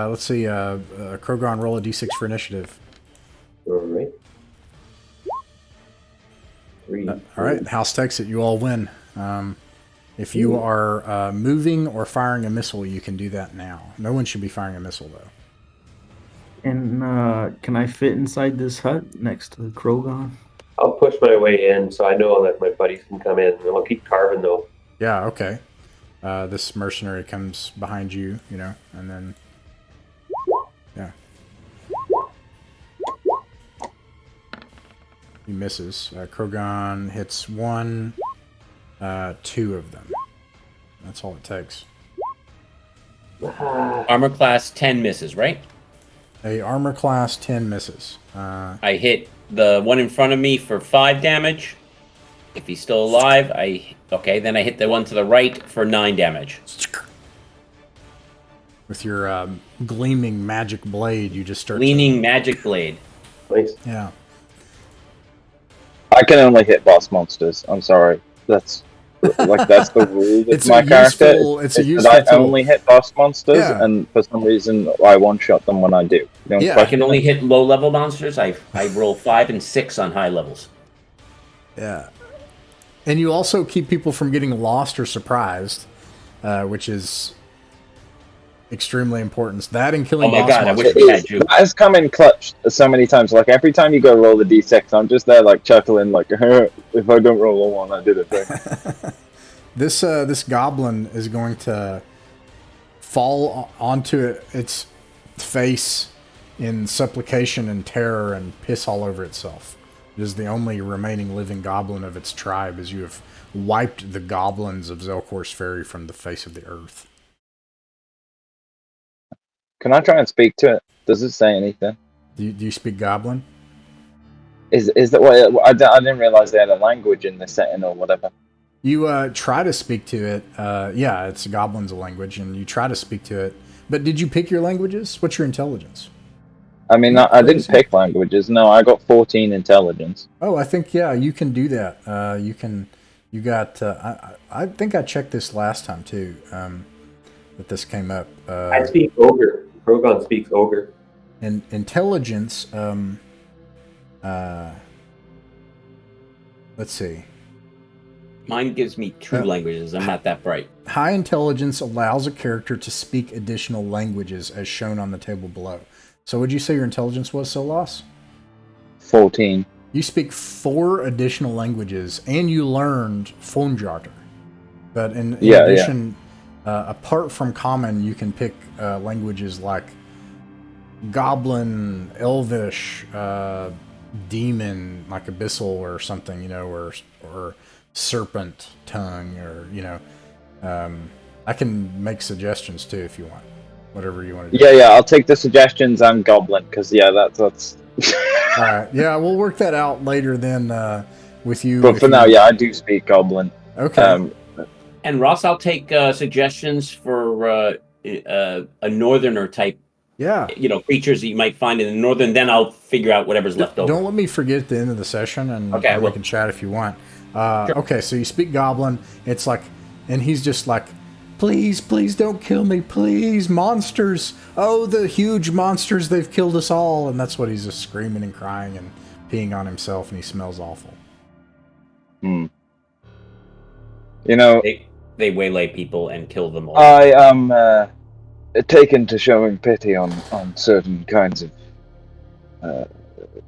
Let's see. Krogon, roll a d6 for initiative. All right. 3. All right. House takes it. You all win. If you are moving or firing a missile, you can do that now. No one should be firing a missile, though. And can I fit inside this hut next to the Krogon? I'll push my way in so I know that my buddies can come in. And I'll keep carving, though. Yeah, okay. This mercenary comes behind you, and then... Yeah. He misses. Krogon hits 1, 2 of them. That's all it takes. Armor class 10 misses, right? A armor class 10 misses. I hit the one in front of me for 5 damage. If he's still alive, then I hit the one to the right for 9 damage. With your gleaming magic blade, you just start... Leaning magic blade. Nice. Yeah. I can only hit boss monsters. I'm sorry. That's the rule with my character. It's a useful I tool. only hit boss monsters, Yeah. and for some reason I one-shot them when I do. Don't Yeah. I question can only it. hit low-level monsters. I roll 5 and 6 on high levels. Yeah. And you also keep people from getting lost or surprised, which is extremely important. That and killing Oh my boss god, I monsters. wish we had you. That has come in clutch so many times. Like every time you go roll the d6, I'm just there like chuckling, like if I don't roll a 1, I did a thing. This goblin is going to fall onto its face in supplication and terror and piss all over itself. It is the only remaining living goblin of its tribe, as you have wiped the goblins of Zelkor's Ferry from the face of the earth. Can I try and speak to it? Does it say anything? Do you speak goblin? Is that what I didn't realize they had a language in the setting or whatever. You try to speak to it. Yeah, it's goblin's a language, and you try to speak to it. But did you pick your languages? What's your intelligence? I mean, I didn't pick languages. No, I got 14 intelligence. Oh, I think, yeah, you can do that. You got, I think I checked this last time too, that this came up. I speak Ogre. Krogon speaks Ogre. And intelligence, let's see. Mine gives me 2 languages. I'm not that bright. High intelligence allows a character to speak additional languages as shown on the table below. So would you say your intelligence was, Solas? 14. You speak 4 additional languages, and you learned Fonjarter. But in addition, apart from common, you can pick languages like Goblin, Elvish, Demon, like Abyssal or something, or Serpent Tongue, or I can make suggestions too if you want. Whatever you want to do. Yeah, I'll take the suggestions and Goblin, because that's... All right, yeah, we'll work that out later then with you. But for now, I do speak Goblin. Okay. And Ross, I'll take suggestions for a northerner type. Yeah. Creatures that you might find in the northern. Then I'll figure out whatever's left over. Don't let me forget at the end of the session, and we can chat if you want. Sure. Okay, so you speak Goblin. It's like, and he's just like, please don't kill me, please, monsters. Oh, the huge monsters, they've killed us all. And that's what he's just screaming and crying and peeing on himself, and he smells awful. They waylay people and kill them all. I am taken to showing pity on certain kinds of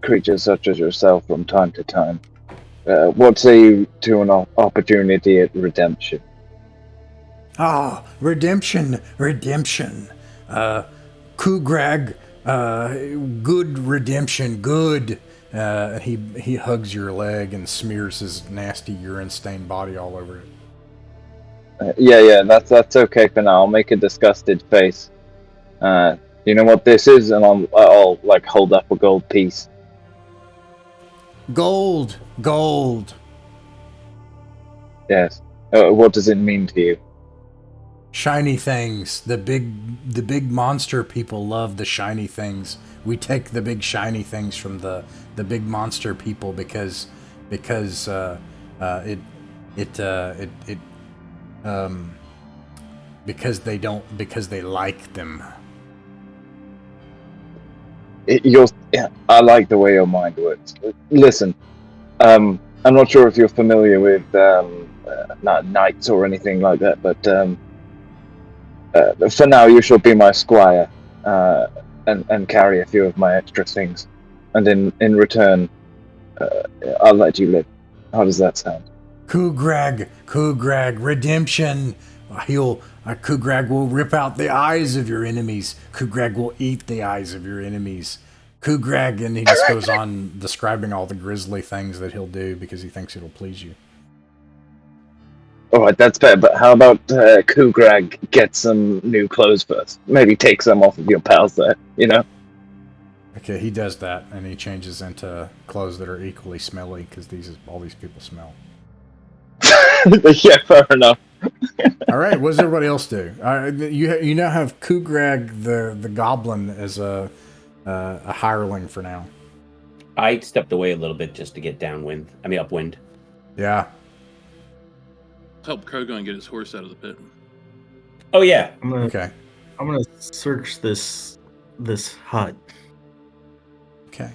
creatures such as yourself from time to time. what say you to an opportunity at redemption? Ah, redemption. Kugrag, good redemption, good. He hugs your leg and smears his nasty urine-stained body all over it. Yeah, that's okay for now. I'll make a disgusted face. You know what this is? And I'll like hold up a gold piece. Gold. Yes. What does it mean to you? Shiny things. The big monster people love the shiny things. We take the big shiny things from the big monster people because they like them. I like the way your mind works. Listen, I'm not sure if you're familiar with not knights or anything like that, but for now you shall be my squire and carry a few of my extra things, and in return, I'll let you live. How does that sound? Kugrag, redemption. Kugrag will rip out the eyes of your enemies. Kugrag will eat the eyes of your enemies. Kugrag, and he just goes on describing all the grisly things that he'll do because he thinks it'll please you. Alright, that's fair, but how about Kugrag get some new clothes first? Maybe take some off of your pals there, you know? Okay, he does that, and he changes into clothes that are equally smelly because all these people smell. Yeah, fair enough. All right, what does everybody else do? You now have Kugrag the goblin as a hireling for now. I stepped away a little bit just to get upwind. Yeah. Help Krogon get his horse out of the pit. Oh yeah. I'm gonna Okay. search this hut. Okay.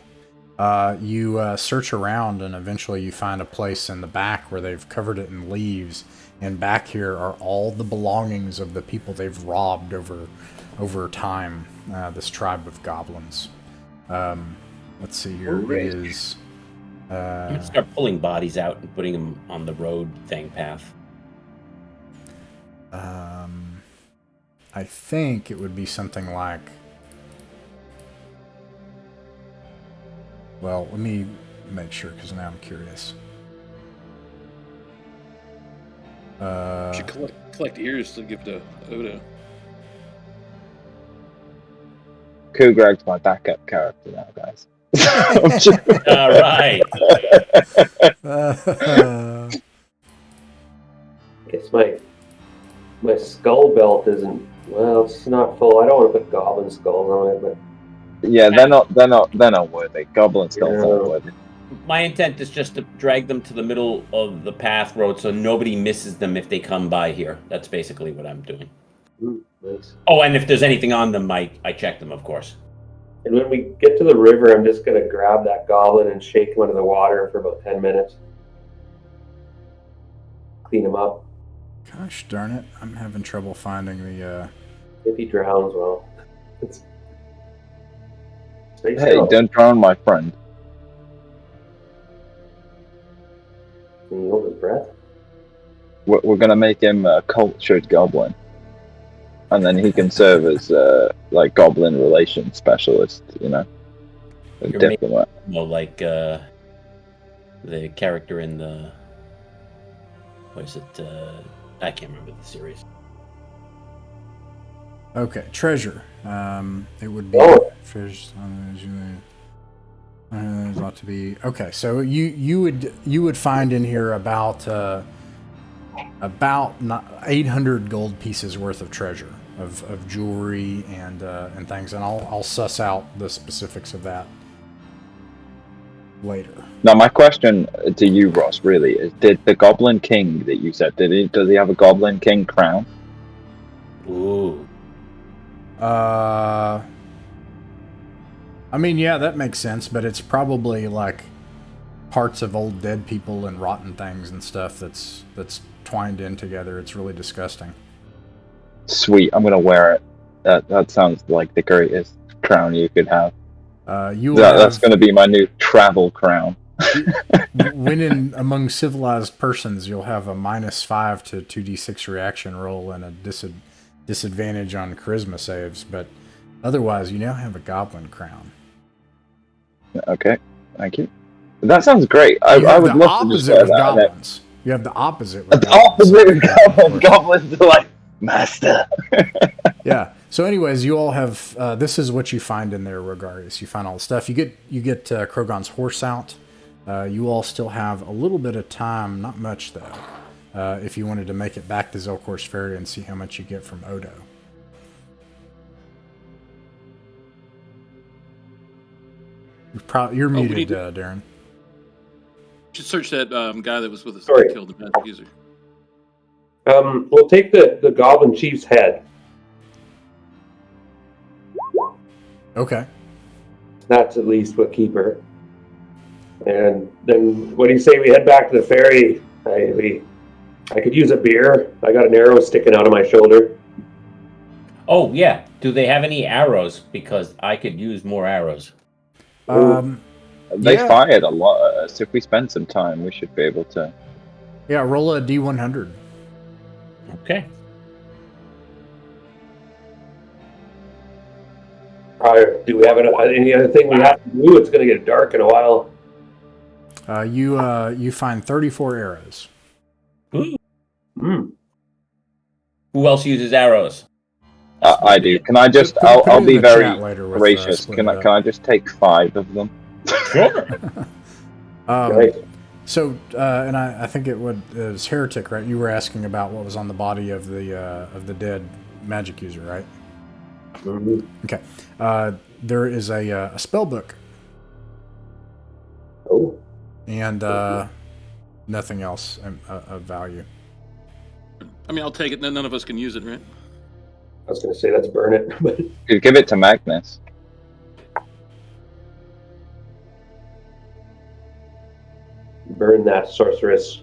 You search around, and eventually you find a place in the back where they've covered it in leaves. And back here are all the belongings of the people they've robbed over time. This tribe of goblins. Let's see here. It is. I'm gonna start pulling bodies out and putting them on the road path. I think it would be something like. Well, let me make sure because now I'm curious. You should collect ears to give to Odo. Kugrag's my backup character now, guys. All right. I guess my skull belt isn't. Well, it's not full. I don't want to put goblin skulls on it, but Yeah, they're not worthy. Goblin skulls aren't worthy. My intent is just to drag them to the middle of the path road so nobody misses them if they come by here. That's basically what I'm doing. Nice. Oh, and if there's anything on them, I check them, of course. And when we get to the river, I'm just gonna grab that goblin and shake him under the water for about 10 minutes. Clean him up. Gosh darn it! I'm having trouble finding the. If he drowns, well, it's Hey, don't drown my friend. Can he hold his breath? We're gonna make him a cultured goblin, and then he can serve as like goblin relations specialist. You know, a You're diplomat. Like the character in the. What is it? I can't remember the series. Okay, treasure. It would be fish. There's a lot to be. Okay, so you would find in here about 800 gold pieces worth of treasure of jewelry and things, and I'll suss out the specifics of that later. Now, my question to you, Ross, really is: did the Goblin King that you said does he have a Goblin King crown? Ooh. I mean, yeah, that makes sense, but it's probably like parts of old dead people and rotten things and stuff that's twined in together. It's really disgusting. Sweet, I'm gonna wear it. That sounds like the greatest crown you could have. That's gonna be my new travel crown. When in among civilized persons, you'll have a -5 to 2d6 reaction roll and a disadvantage on charisma saves, but otherwise, you now have a goblin crown. Okay, thank you. That sounds great. You I have would the love to just opposite wear with that. goblins. You have the opposite with The goblins. opposite of goblins. Goblins are like, master. Yeah. So, anyways, you all have. This is what you find in there, regardless. You find all the stuff. You get Krogon's horse out. You all still have a little bit of time, not much though, if you wanted to make it back to Zelkor's Ferry and see how much you get from Odo. You're muted, Darren. You should search that guy that was with us Sorry. that killed the magic user. We'll take the Goblin Chief's head. Okay. That's at least what keep her. And then, what do you say we head back to the ferry? I could use a beer. I got an arrow sticking out of my shoulder. Oh, yeah. Do they have any arrows? Because I could use more arrows. They fired a lot. So if we spend some time, we should be able to. Yeah, roll a D100. Okay. Do we have any other thing we have to do? It's going to get dark in a while. You find 34 arrows. Ooh. Hmm. Who else uses arrows? I do. Can I just? Put it I'll in be the very chat later with, gracious. splitting Can it I? Can I just take 5 of them? Sure. Right. So, and I think it was Heretic, right? You were asking about what was on the body of the dead magic user, right? Mhm. Okay. There is a spell book Oh. and nothing else of value. I mean, I'll take it. None of us can use it, right? I was going to say let's burn it, but You give it to Magnus. burn that sorceress.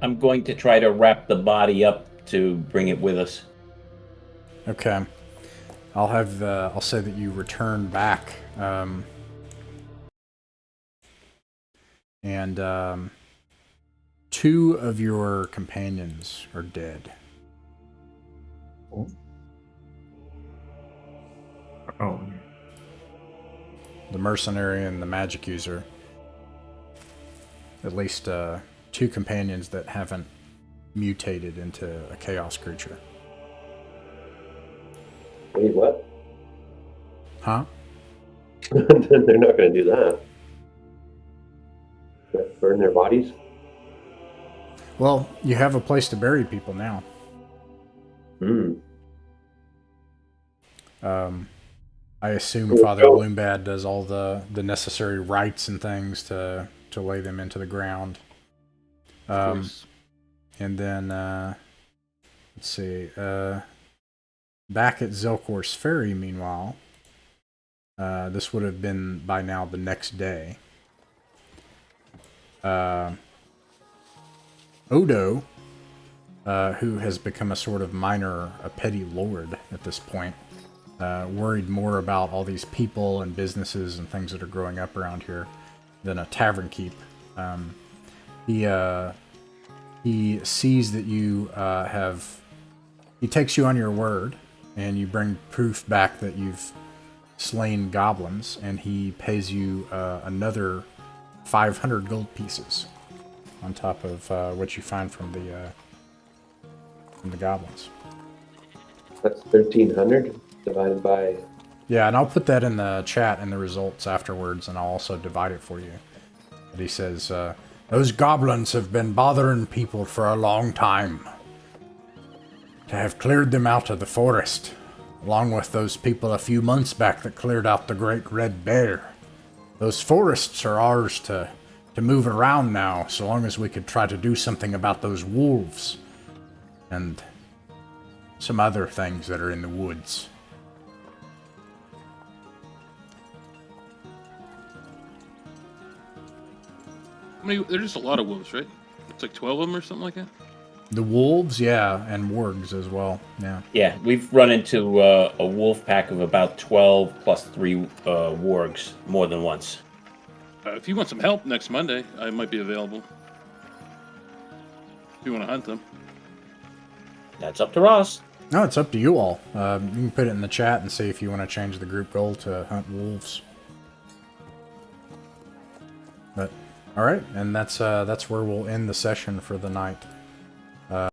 I'm going to try to wrap the body up to bring it with us. Okay. I'll say that you return back, and 2 of your companions are dead. Oh, The mercenary and the magic user. At least 2 companions that haven't mutated into a chaos creature. Wait, what? Huh? They're not going to do that. Burn their bodies? Well, you have a place to bury people now. Hmm. I assume Father Bloombad does all the necessary rites and things to lay them into the ground. Of course. And then, let's see, back at Zelkor's Ferry, meanwhile, this would have been by now the next day. Odo, who has become a sort of a petty lord at this point, worried more about all these people and businesses and things that are growing up around here than a tavern keep. He sees that you he takes you on your word, and you bring proof back that you've slain goblins, and he pays you another 500 gold pieces on top of what you find from the goblins. That's 1,300 divided by... Yeah, and I'll put that in the chat and the results afterwards, and I'll also divide it for you. But he says, those goblins have been bothering people for a long time. To have cleared them out of the forest, along with those people a few months back that cleared out the Great Red Bear. Those forests are ours to move around now, so long as we could try to do something about those wolves. And some other things that are in the woods. There's just a lot of wolves, right? It's like 12 of them or something like that. The wolves, yeah, and wargs as well. Yeah. Yeah, we've run into a wolf pack of about 12 plus 3 wargs more than once. If you want some help next Monday, I might be available. If you want to hunt them. That's up to Ross. No, it's up to you all. You can put it in the chat and see if you want to change the group goal to hunt wolves. But all right, and that's where we'll end the session for the night.